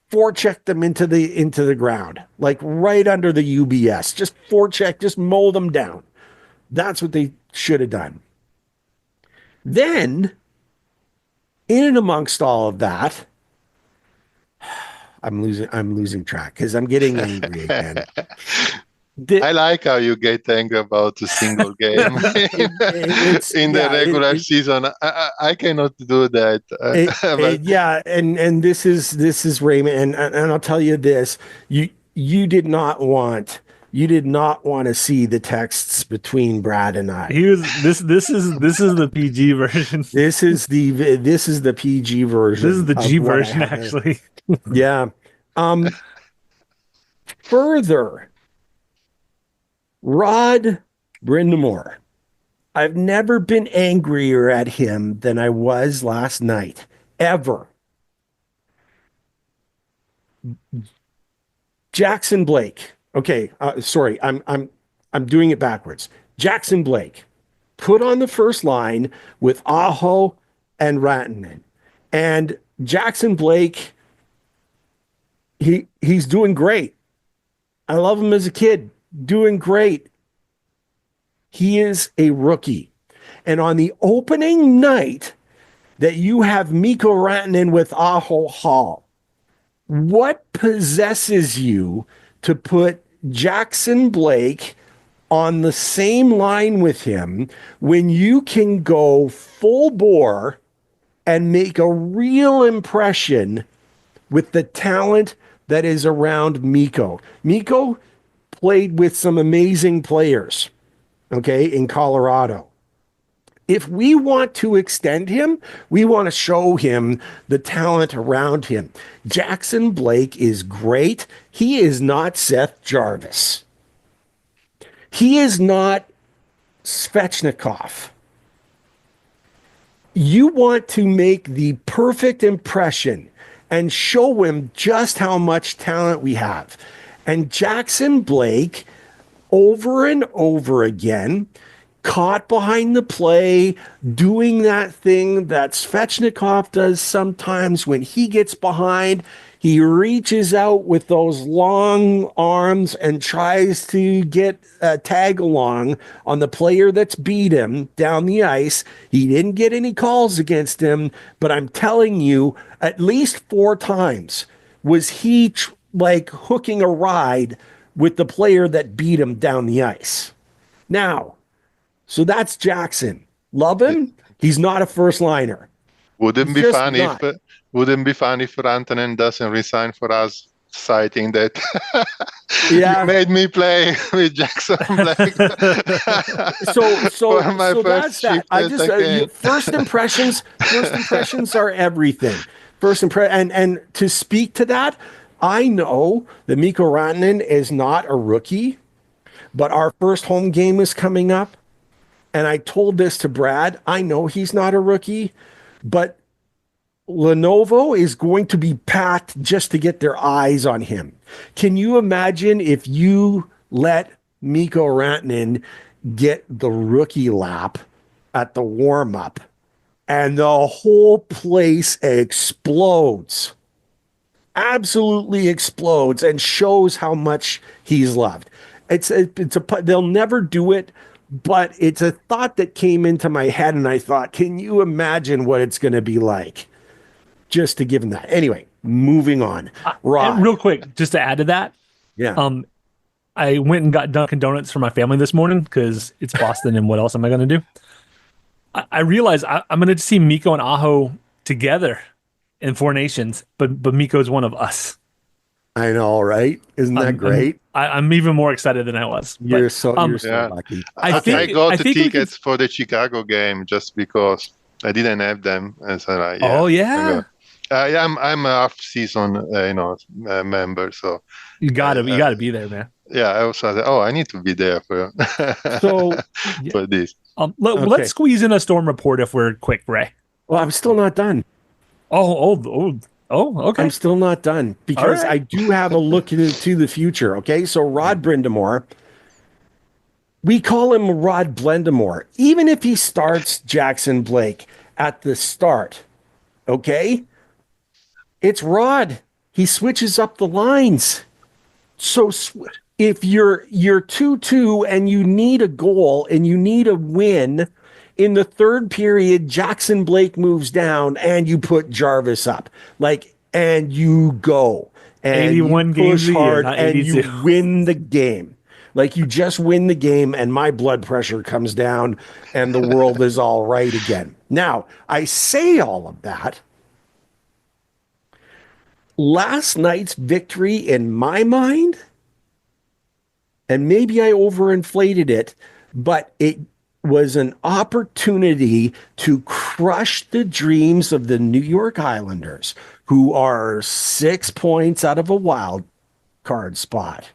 Speaker 3: forecheck them into the ground, like right under the UBS. Just forecheck, just mow them down. That's what they should have done. Then, in and amongst all of that, I'm losing track because I'm getting angry again.
Speaker 4: I like how you get angry about a single game in the regular season. I cannot do that.
Speaker 3: Yeah, and this is Raymond, and I'll tell you this: you did not want to see the texts between Brad and I.
Speaker 2: This is the PG version.
Speaker 3: This is the PG version.
Speaker 2: This is the G version, actually.
Speaker 3: Yeah. Further, Rod Brindamore. I've never been angrier at him than I was last night, ever. Jackson Blake. Okay, sorry, I'm doing it backwards. Jackson Blake put on the first line with Aho and Rantanen, and Jackson Blake. He's doing great. I love him as a kid. Doing great. He is a rookie. And on the opening night that you have Mikko Rantanen with Aho Hall, what possesses you to put Jackson Blake on the same line with him when you can go full bore and make a real impression with the talent that is around Mikko? Mikko played with some amazing players, okay, in Colorado. If we want to extend him, we want to show him the talent around him. Jackson Blake is great. He is not Seth Jarvis. He is not Svechnikov. You want to make the perfect impression and show him just how much talent we have. And Jackson Blake, over and over again, caught behind the play, doing that thing that Svechnikov does sometimes when he gets behind. He reaches out with those long arms and tries to get a tag along on the player that's beat him down the ice. He didn't get any calls against him, but I'm telling you, at least 4 times was he like hooking a ride with the player that beat him down the ice. Now, so that's Jackson. Love him. He's not a first liner.
Speaker 4: Wouldn't be fun if Rantanen doesn't resign for us, citing that you made me play with Jackson Blake.
Speaker 3: so that's that. I just first impressions are everything. And to speak to that, I know that Mikko Rantanen is not a rookie, but our first home game is coming up. And I told this to Brad. I know he's not a rookie, but Lenovo is going to be packed just to get their eyes on him. Can you imagine if you let Mikko Rantanen get the rookie lap at the warm-up and the whole place explodes? Absolutely explodes and shows how much he's loved. They'll never do it, but it's a thought that came into my head, and I thought, can you imagine what it's going to be like just to give him that? Anyway, moving on.
Speaker 2: And real quick, just to add to that.
Speaker 3: Yeah.
Speaker 2: I went and got Dunkin' Donuts for my family this morning because it's Boston, and what else am I going to do? I realized I'm going to see Mikko and Aho together in Four Nations, but Mikko's one of us.
Speaker 3: I know, right? Isn't that great?
Speaker 2: I'm even more excited than I was.
Speaker 3: You're so lucky.
Speaker 4: I got the tickets for the Chicago game just because I didn't have them, and so I'm a half-season member, so
Speaker 2: you gotta be there, man.
Speaker 4: Yeah, I also said, I need to be there for for this.
Speaker 2: Let's squeeze in a Storm report if we're quick, Ray.
Speaker 3: Well, I'm still not done. Okay. I'm still not done because I do have a look into the future. Okay, so Rod Brindamore, we call him Rod Blendamore, even if he starts Jackson Blake at the start. Okay, it's Rod. He switches up the lines. So if you're 2-2 and you need a goal and you need a win, in the third period, Jackson Blake moves down and you put Jarvis up, and you go. and you
Speaker 2: 81 games
Speaker 3: push
Speaker 2: a year,
Speaker 3: hard
Speaker 2: not
Speaker 3: and
Speaker 2: 82.
Speaker 3: you win the game. Like you just win the game and my blood pressure comes down and the world is all right again. Now, I say all of that. Last night's victory in my mind, and maybe I overinflated it, but it was an opportunity to crush the dreams of the New York Islanders, who are 6 points out of a wild card spot.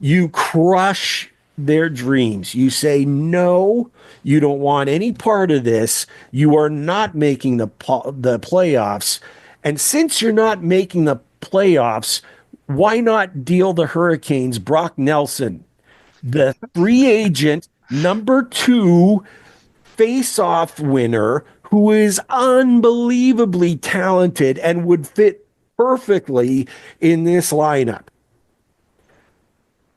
Speaker 3: You crush their dreams. You say, no, you don't want any part of this. You are not making the playoffs. And since you're not making the playoffs, why not deal the Hurricanes Brock Nelson, the free agent number 2 face-off winner who is unbelievably talented and would fit perfectly in this lineup?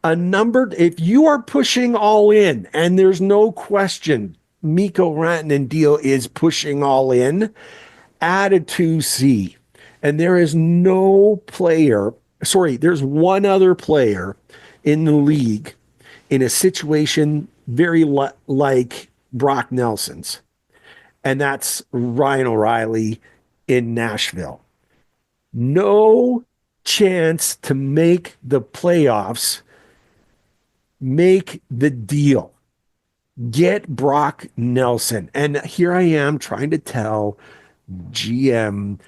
Speaker 3: If you are pushing all in, and there's no question Mikko Rantanen deal is pushing all in, add a 2C. And there is no player, there's one other player in the league in a situation very like Brock Nelson's, and that's Ryan O'Reilly in Nashville. No chance to make the playoffs. Make the deal. Get Brock Nelson. And here I am trying to tell GM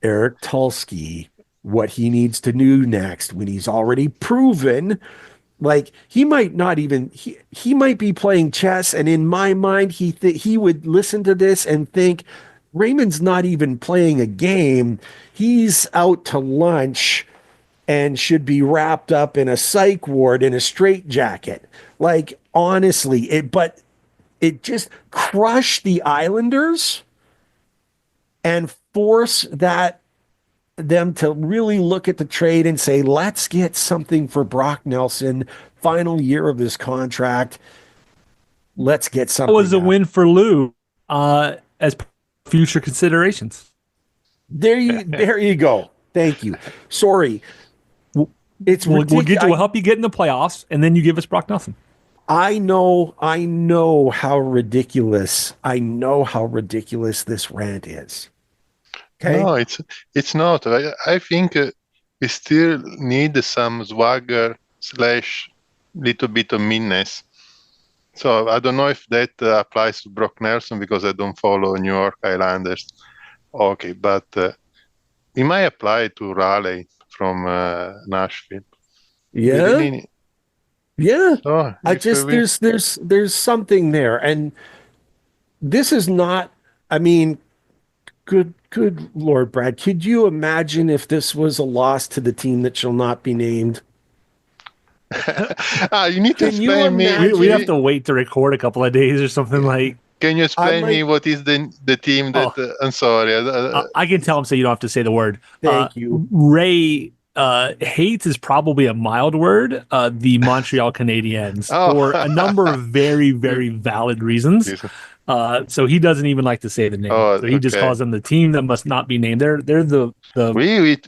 Speaker 3: Eric Tulsky what he needs to do next when he's already proven, like, he might not even he might be playing chess, and in my mind he would listen to this and think Raymond's not even playing a game. He's out to lunch and should be wrapped up in a psych ward in a straitjacket. Like, honestly, it just crushed the Islanders and force them to really look at the trade and say, let's get something for Brock Nelson, final year of his contract. Let's get something.
Speaker 2: That was a win for Lou as future considerations.
Speaker 3: There you go. Thank you. Sorry.
Speaker 2: We'll help you get in the playoffs, and then you give us Brock Nelson.
Speaker 3: I know how ridiculous this rant is. Okay?
Speaker 4: No, it's not. I think we still need some swagger / little bit of meanness. So I don't know if that applies to Brock Nelson because I don't follow New York Islanders. Okay, but it might apply to Raleigh from Nashville.
Speaker 3: Yeah.
Speaker 4: Really,
Speaker 3: yeah.
Speaker 4: so
Speaker 3: there's something there. And this is not, I mean, good Lord, Brad, could you imagine if this was a loss to the team that shall not be named?
Speaker 4: You need to explain me.
Speaker 2: We have to wait to record a couple of days or something like.
Speaker 4: Can you explain me what is the team that? I'm sorry.
Speaker 2: I can tell him so you don't have to say the word.
Speaker 3: Thank you.
Speaker 2: Ray hates is probably a mild word. The Montreal Canadiens for a number of very, very valid reasons. So he doesn't even like to say the name. So he just calls them the team that must not be named. They're the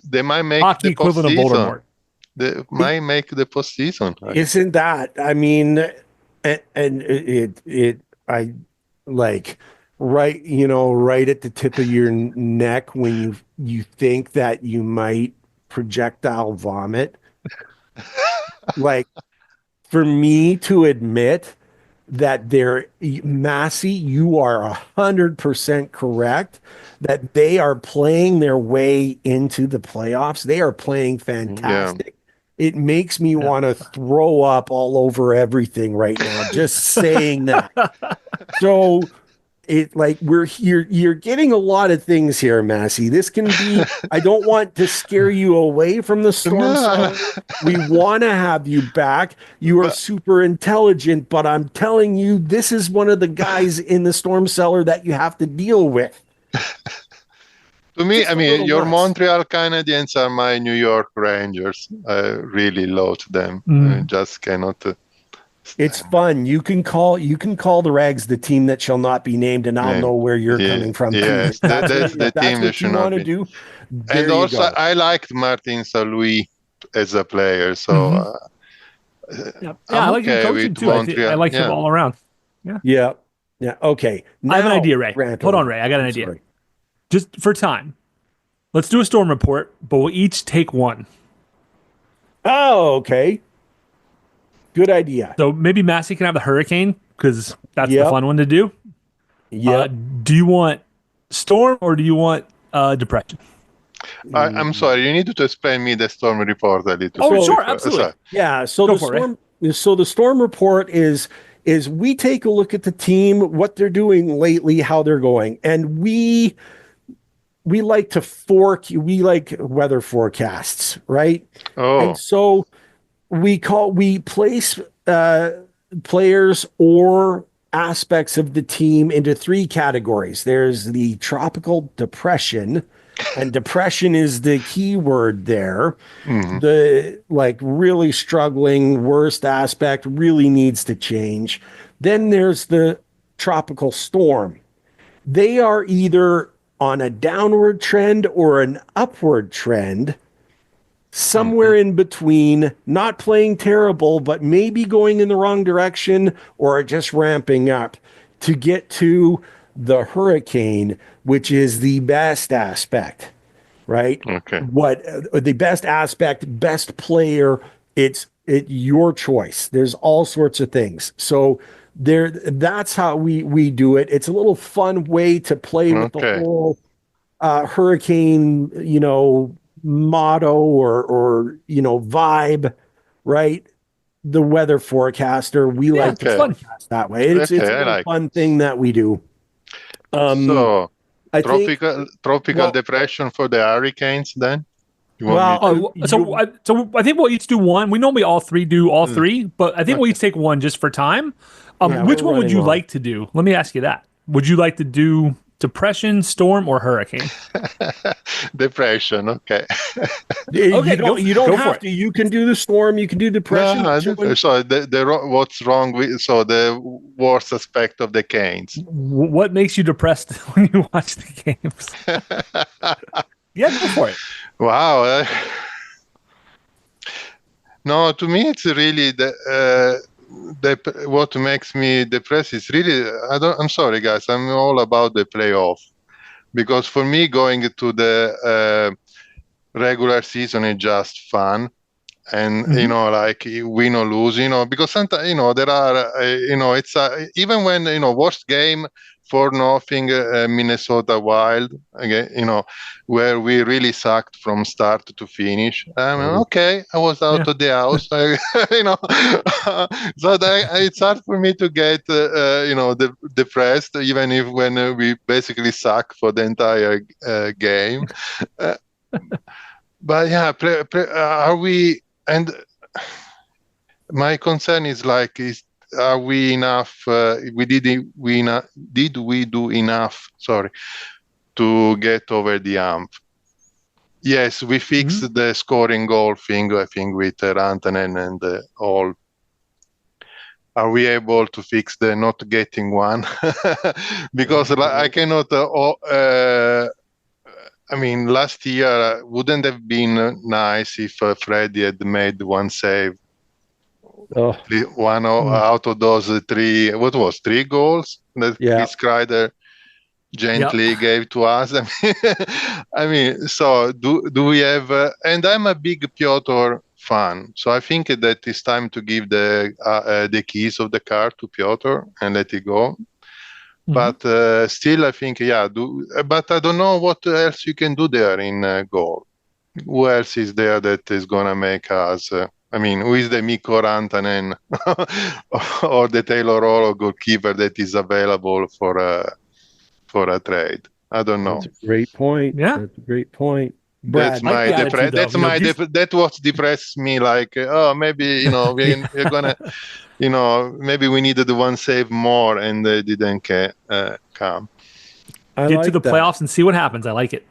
Speaker 4: they might make
Speaker 2: hockey
Speaker 4: the
Speaker 2: equivalent of Voldemort.
Speaker 4: They might make the postseason.
Speaker 3: Isn't that? I mean, and I like right at the tip of your neck when you think that you might projectile vomit. Like, for me to admit that Massi, you are 100% correct that they are playing their way into the playoffs. They are playing fantastic. Yeah. It makes me want to throw up all over everything right now, just saying that. So you're getting a lot of things here, Massi. This can be, I don't want to scare you away from the Storm Cellar. We want to have you back. You are super intelligent, but I'm telling you, this is one of the guys in the Storm Cellar that you have to deal with.
Speaker 4: To me, I mean, your Montreal Canadiens are my New York Rangers. I really love them. I just cannot
Speaker 3: It's fun. You can call the Rags the team that shall not be named, and I'll know where you're coming from.
Speaker 4: Yes,
Speaker 3: If that's
Speaker 4: that's the
Speaker 3: if that's
Speaker 4: team that
Speaker 3: what you
Speaker 4: should not
Speaker 3: want to
Speaker 4: be.
Speaker 3: do. There
Speaker 4: And
Speaker 3: you
Speaker 4: also,
Speaker 3: go.
Speaker 4: I liked Martin St-Louis as a player, so
Speaker 2: Yeah,
Speaker 4: I'm
Speaker 2: I like him
Speaker 4: okay
Speaker 2: coaching
Speaker 4: with
Speaker 2: too. I
Speaker 4: Montreal.
Speaker 2: like him all around.
Speaker 3: Yeah. Okay.
Speaker 2: I have an
Speaker 3: Now,
Speaker 2: idea, Ray.
Speaker 3: rant
Speaker 2: Hold on,
Speaker 3: away.
Speaker 2: Ray. I got an
Speaker 3: I'm
Speaker 2: idea.
Speaker 3: sorry.
Speaker 2: Just for time, let's do a storm report, but we'll each take one.
Speaker 3: Oh, okay. Good idea.
Speaker 2: So maybe Massey can have the hurricane because that's the
Speaker 3: Yep.
Speaker 2: fun one to do.
Speaker 3: Yep.
Speaker 2: Do you want storm or do you want depression?
Speaker 4: I'm sorry, you need to explain me the storm report a little.
Speaker 2: Oh,
Speaker 4: bit
Speaker 2: sure,
Speaker 4: before-
Speaker 2: absolutely.
Speaker 4: sorry.
Speaker 3: Yeah, so
Speaker 2: Go
Speaker 3: the
Speaker 2: for it, Ray.
Speaker 3: storm report is we take a look at the team, what they're doing lately, how they're going, and we like we like weather forecasts, right?
Speaker 4: Oh,
Speaker 3: And so we place players or aspects of the team into three categories. There's the tropical depression, and depression is the key word there.
Speaker 4: mhm.
Speaker 3: The like really struggling, worst aspect really needs to change. Then there's the tropical storm. They are either on a downward trend or an upward trend, somewhere in between, not playing terrible, but maybe going in the wrong direction or just ramping up to get to the hurricane, which is the best aspect, right?
Speaker 4: Okay.
Speaker 3: What the best aspect, best player, it's your choice. There's all sorts of things. So that's how we do it. It's a little fun way to play with the
Speaker 4: Okay.
Speaker 3: whole hurricane, motto or vibe, right? The weather forecaster, we like to
Speaker 2: it's fun.
Speaker 3: forecast that way. It's
Speaker 4: Okay,
Speaker 3: a
Speaker 4: I
Speaker 3: little
Speaker 4: like
Speaker 3: fun thing that we do.
Speaker 4: So
Speaker 3: I think
Speaker 4: tropical
Speaker 3: well-
Speaker 4: depression for the hurricanes then? You want
Speaker 3: well,
Speaker 4: me to?
Speaker 2: So I think we'll each do one. We normally all three do all three, but I think we'll each take one just for time.
Speaker 3: Yeah,
Speaker 2: Which
Speaker 3: we're
Speaker 2: one would
Speaker 3: running
Speaker 2: you
Speaker 3: long.
Speaker 2: like to do? Let me ask you that. Would you like to do depression, storm, or hurricane?
Speaker 4: Depression, okay.
Speaker 2: Okay,
Speaker 3: you
Speaker 2: go
Speaker 3: don't
Speaker 2: for
Speaker 3: have
Speaker 2: it.
Speaker 3: to. You can do the storm. You can do depression.
Speaker 4: No,
Speaker 3: Which one-
Speaker 4: so what's wrong with the worst aspect of the Canes?
Speaker 2: What makes you depressed when you watch the games? Yeah, go for it.
Speaker 4: Wow. No, to me it's really what makes me depressed is really I'm sorry guys, I'm all about the playoff because for me going to the regular season is just fun. And like win or lose, because sometimes there are it's even when worst game for nothing Minnesota Wild again, where we really sucked from start to finish. Okay, I was out of the house, so it's hard for me to get depressed even if when we basically suck for the entire game. But yeah, are we? And my concern is are we enough? Did we do enough? Sorry, to get over the hump. Yes, we fixed the scoring goal thing. I think with Rantanen and all. Are we able to fix the not getting one? Because I cannot. I mean, last year wouldn't have been nice if Freddie had made one save. One out of those three. What was 3 goals that Chris Kreider gently gave to us? I mean, so do we have? And I'm a big Piotr fan, so I think that it's time to give the keys of the car to Piotr and let it go. But still, I think, but I don't know what else you can do there in goal. Who else is there that is going to make us... who is the Mikko Rantanen or the Taylor Hall goalkeeper that is available for a trade? I don't know.
Speaker 3: That's a great point.
Speaker 2: Yeah.
Speaker 3: That's a great point. Brad,
Speaker 4: That's what depresses me. Like, maybe we're gonna, maybe we needed the one save more and they didn't come.
Speaker 2: Get to the playoffs and see what happens. I like it.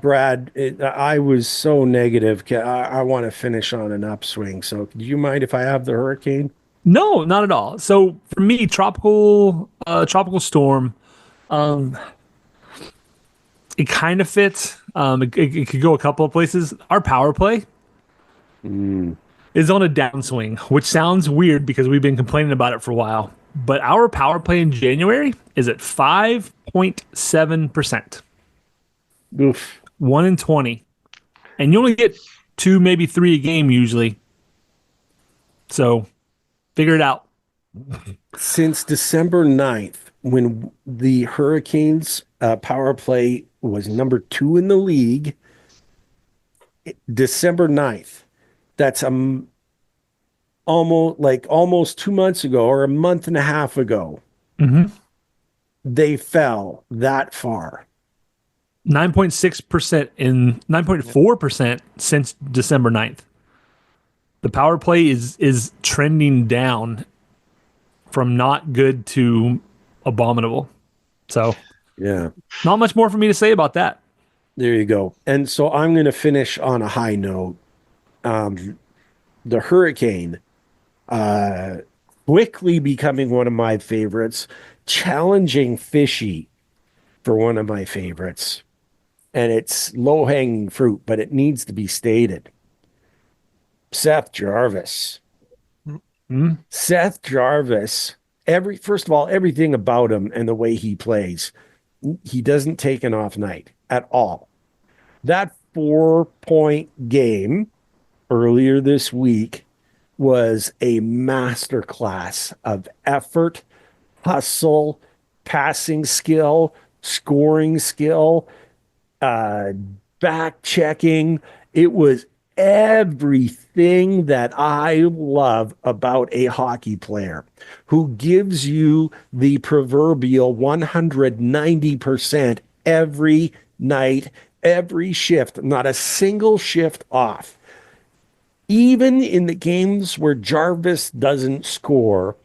Speaker 3: Brad, I was so negative. I want to finish on an upswing. So, do you mind if I have the hurricane?
Speaker 2: No, not at all. So for me, tropical storm, um, it kind of fits. It could go a couple of places. Our power play is on a downswing, which sounds weird because we've been complaining about it for a while. But our power play in January is at 5.7%,
Speaker 3: Oof.
Speaker 2: 1 in 20, and you only get 2, maybe 3 a game usually. So figure it out.
Speaker 3: Since December 9th, when the Hurricanes power play was number 2 in the league, December 9th, that's almost 2 months ago or a month and a half ago, they fell that far.
Speaker 2: 9.6% in 9.4% since December 9th. The power play is trending down from not good to abominable. So,
Speaker 3: Yeah,
Speaker 2: not much more for me to say about that.
Speaker 3: there you go. And so I'm going to finish on a high note. The Hurricane, quickly becoming one of my favorites, challenging Fishy for one of my favorites. And it's low hanging fruit, but it needs to be stated. Seth Jarvis. Seth Jarvis, first of all, everything about him and the way he plays, he doesn't take an off night at all. That 4-point game earlier this week was a masterclass of effort, hustle, passing skill, scoring skill, back checking. It was everything that I love about a hockey player who gives you the proverbial 190% every night, every shift, not a single shift off. Even in the games where Jarvis doesn't score,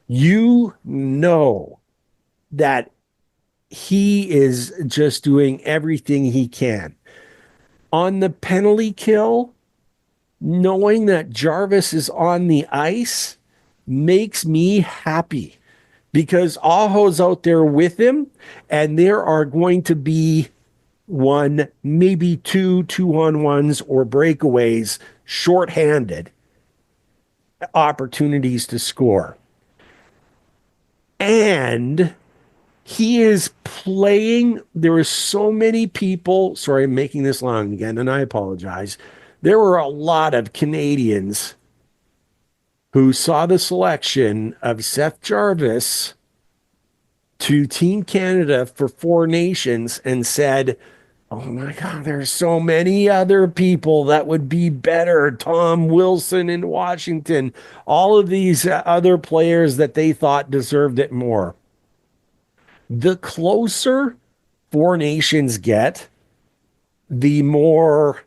Speaker 3: you know that he is just doing everything he can. On the penalty kill, knowing that Jarvis is on the ice makes me happy because Aho's out there with him, and there are going to be one, maybe two 2-on-1s or breakaways, shorthanded opportunities to score. And he is playing. There are so many people. Sorry, I'm making this long again, and I apologize. There were a lot of Canadians who saw the selection of Seth Jarvis to Team Canada for Four Nations and said, oh my God, there's so many other people that would be better. Tom Wilson in Washington, all of these other players that they thought deserved it more. The closer Four Nations get, the more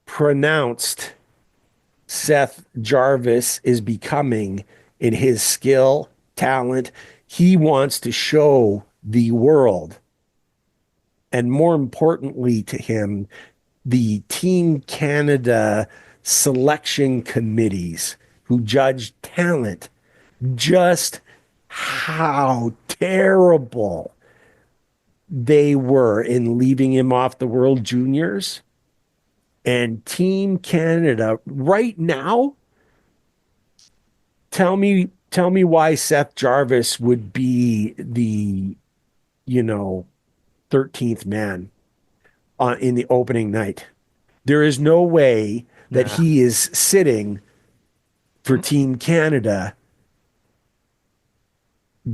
Speaker 3: pronounced Seth Jarvis is becoming in his skill, talent. He wants to show the world, and more importantly to him, the Team Canada selection committees who judge talent, just how terrible they were in leaving him off the World Juniors. And Team Canada right now, tell me why Seth Jarvis would be the 13th man in the opening night. There is no way that he is sitting for Team Canada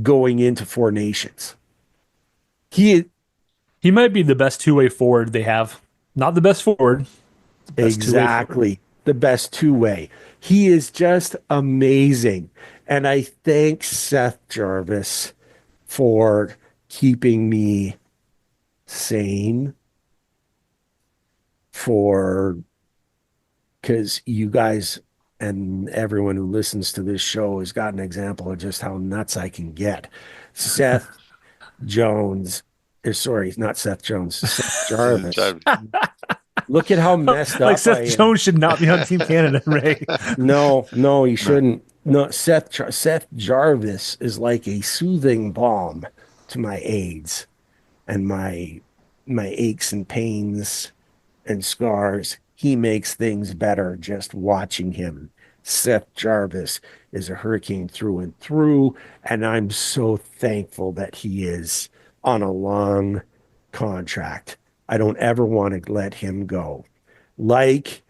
Speaker 3: going into Four Nations. He
Speaker 2: might be the best two-way forward they have. Not the best forward.
Speaker 3: Exactly. The best two-way. He is just amazing. And I thank Seth Jarvis for keeping me sane, because you guys and everyone who listens to this show has got an example of just how nuts I can get. Seth Jones, sorry, not Seth Jones, Seth Jarvis Look at how messed
Speaker 2: Like
Speaker 3: up
Speaker 2: Seth
Speaker 3: I am.
Speaker 2: Jones should not be on Team Canada, Ray.
Speaker 3: No, he shouldn't. No, Seth Jarvis is like a soothing balm to my aids and my aches and pains and scars. He makes things better just watching him. Seth Jarvis is a hurricane through and through, and I'm so thankful that he is on a long contract. I don't ever want to let him go. Like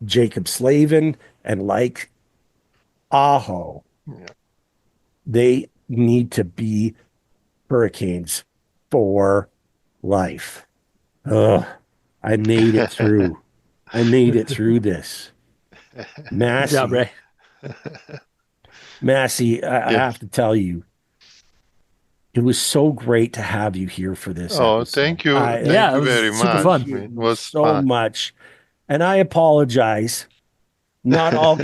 Speaker 3: Jacob Slavin and like Aho, they need to be Hurricanes for life. Ugh, I made it through. I made it through this.
Speaker 2: Good job, Ray.
Speaker 3: Massey, I
Speaker 4: Yes.
Speaker 3: have to tell you, it was so great to have you here for this
Speaker 4: Oh,
Speaker 3: episode.
Speaker 4: thank you.
Speaker 3: I
Speaker 2: Yeah,
Speaker 4: Thank
Speaker 2: it
Speaker 4: you
Speaker 2: was
Speaker 4: very
Speaker 2: super
Speaker 4: much.
Speaker 2: fun.
Speaker 4: I mean, it was
Speaker 3: so
Speaker 4: fun.
Speaker 3: much, and I apologize. Not all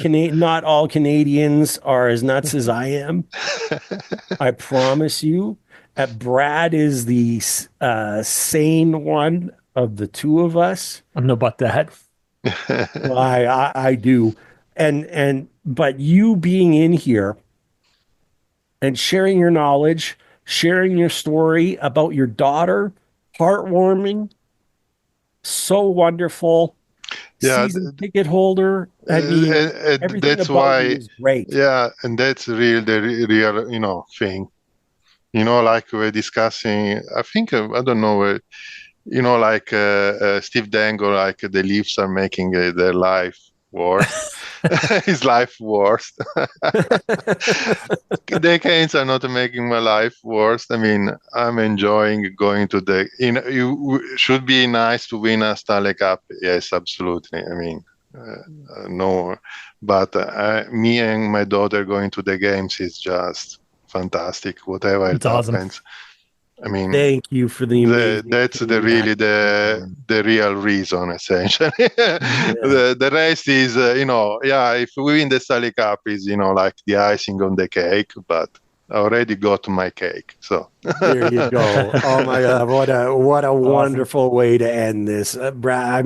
Speaker 3: Canadians are as nuts as I am. I promise you. Brad is the sane one of the two of us.
Speaker 2: I don't know about that.
Speaker 3: Well, I do, but you being in here and sharing your knowledge, sharing your story about your daughter, heartwarming, so wonderful.
Speaker 4: Yeah,
Speaker 3: Season ticket holder. I mean,
Speaker 4: and
Speaker 3: everything
Speaker 4: that's
Speaker 3: about you
Speaker 4: why.
Speaker 3: is great.
Speaker 4: Yeah, and that's the real thing. Like we're discussing. I think I don't know. Like Steve Dangle, like the Leafs are making their life worse. His life worse. The Canes are not making my life worse. I mean, I'm enjoying going to you should be nice to win a Stanley Cup. Yes, absolutely. I mean, no, but me and my daughter going to the games is just fantastic. Whatever
Speaker 2: It's
Speaker 4: it
Speaker 2: awesome.
Speaker 4: happens. I mean,
Speaker 3: Thank you for the amazing
Speaker 4: that's the real reason, essentially. The rest is, if we win the Stanley Cup is, like the icing on the cake, but I already got my cake. So
Speaker 3: There you go. Oh my God, what a wonderful way to end this, Brad.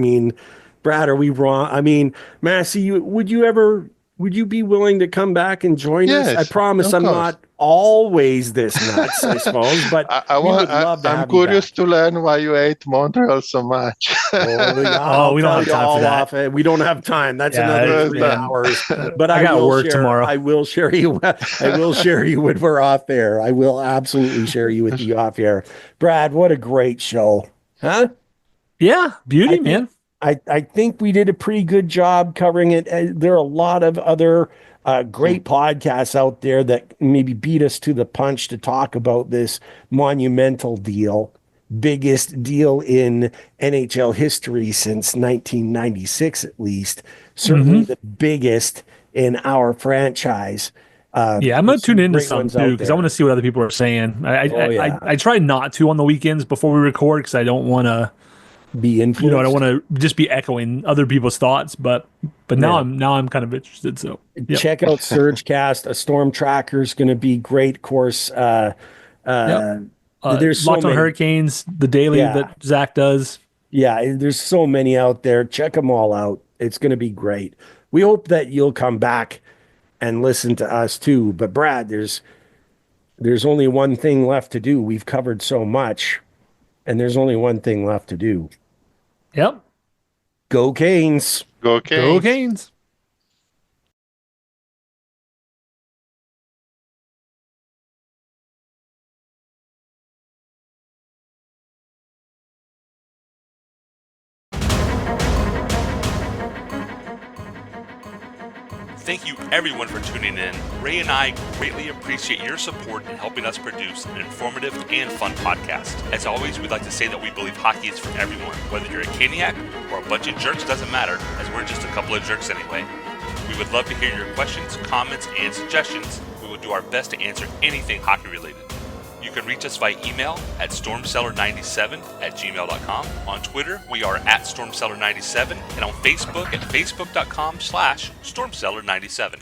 Speaker 3: Brad, are we wrong? I mean, Massey, would you be willing to come back and join us?
Speaker 4: Yes,
Speaker 3: I promise
Speaker 4: of
Speaker 3: I'm
Speaker 4: course.
Speaker 3: not always this nuts, I suppose, but we would love to
Speaker 4: I'm
Speaker 3: have you
Speaker 4: curious
Speaker 3: back.
Speaker 4: to learn why you hate Montreal so much.
Speaker 3: I'll
Speaker 2: we don't
Speaker 3: tell
Speaker 2: have
Speaker 3: you
Speaker 2: time for
Speaker 3: all
Speaker 2: that.
Speaker 3: off. We don't have time. That's
Speaker 2: Yeah,
Speaker 3: another 3
Speaker 2: man.
Speaker 3: hours. But
Speaker 2: I got work tomorrow.
Speaker 3: I will share you. I will share you when we're off air. I will absolutely share you with you off air. Brad, what a great show, huh?
Speaker 2: Yeah, beauty, man.
Speaker 3: I think we did a pretty good job covering it. There are a lot of other great podcasts out there that maybe beat us to the punch to talk about this monumental deal, biggest deal in NHL history since 1996, at least. Certainly the biggest in our franchise.
Speaker 2: Yeah, I'm gonna tune into some too because I want to see what other people are saying. I try not to on the weekends before we record because I don't want to
Speaker 3: be influenced.
Speaker 2: I don't want to just be echoing other people's thoughts. But now I'm kind of interested. So
Speaker 3: check out Surgecast. A storm tracker is going to be great. Of course, there's so
Speaker 2: Locked on
Speaker 3: many
Speaker 2: Hurricanes, the daily that Zach does.
Speaker 3: Yeah, there's so many out there. Check them all out. It's going to be great. We hope that you'll come back and listen to us too. But Brad, there's only one thing left to do. We've covered so much, and there's only one thing left to do.
Speaker 2: Yep.
Speaker 3: Go Canes.
Speaker 4: Go Canes.
Speaker 2: Go Canes.
Speaker 5: Thank you everyone for tuning in. Ray and I greatly appreciate your support in helping us produce an informative and fun podcast. As always, we'd like to say that we believe hockey is for everyone. Whether you're a Caniac or a bunch of jerks, doesn't matter, as we're just a couple of jerks anyway. We would love to hear your questions, comments, and suggestions. We will do our best to answer anything hockey related. You can reach us via email at stormcellar97@gmail.com. On Twitter, we are at stormcellar97, and on Facebook at facebook.com/stormcellar97.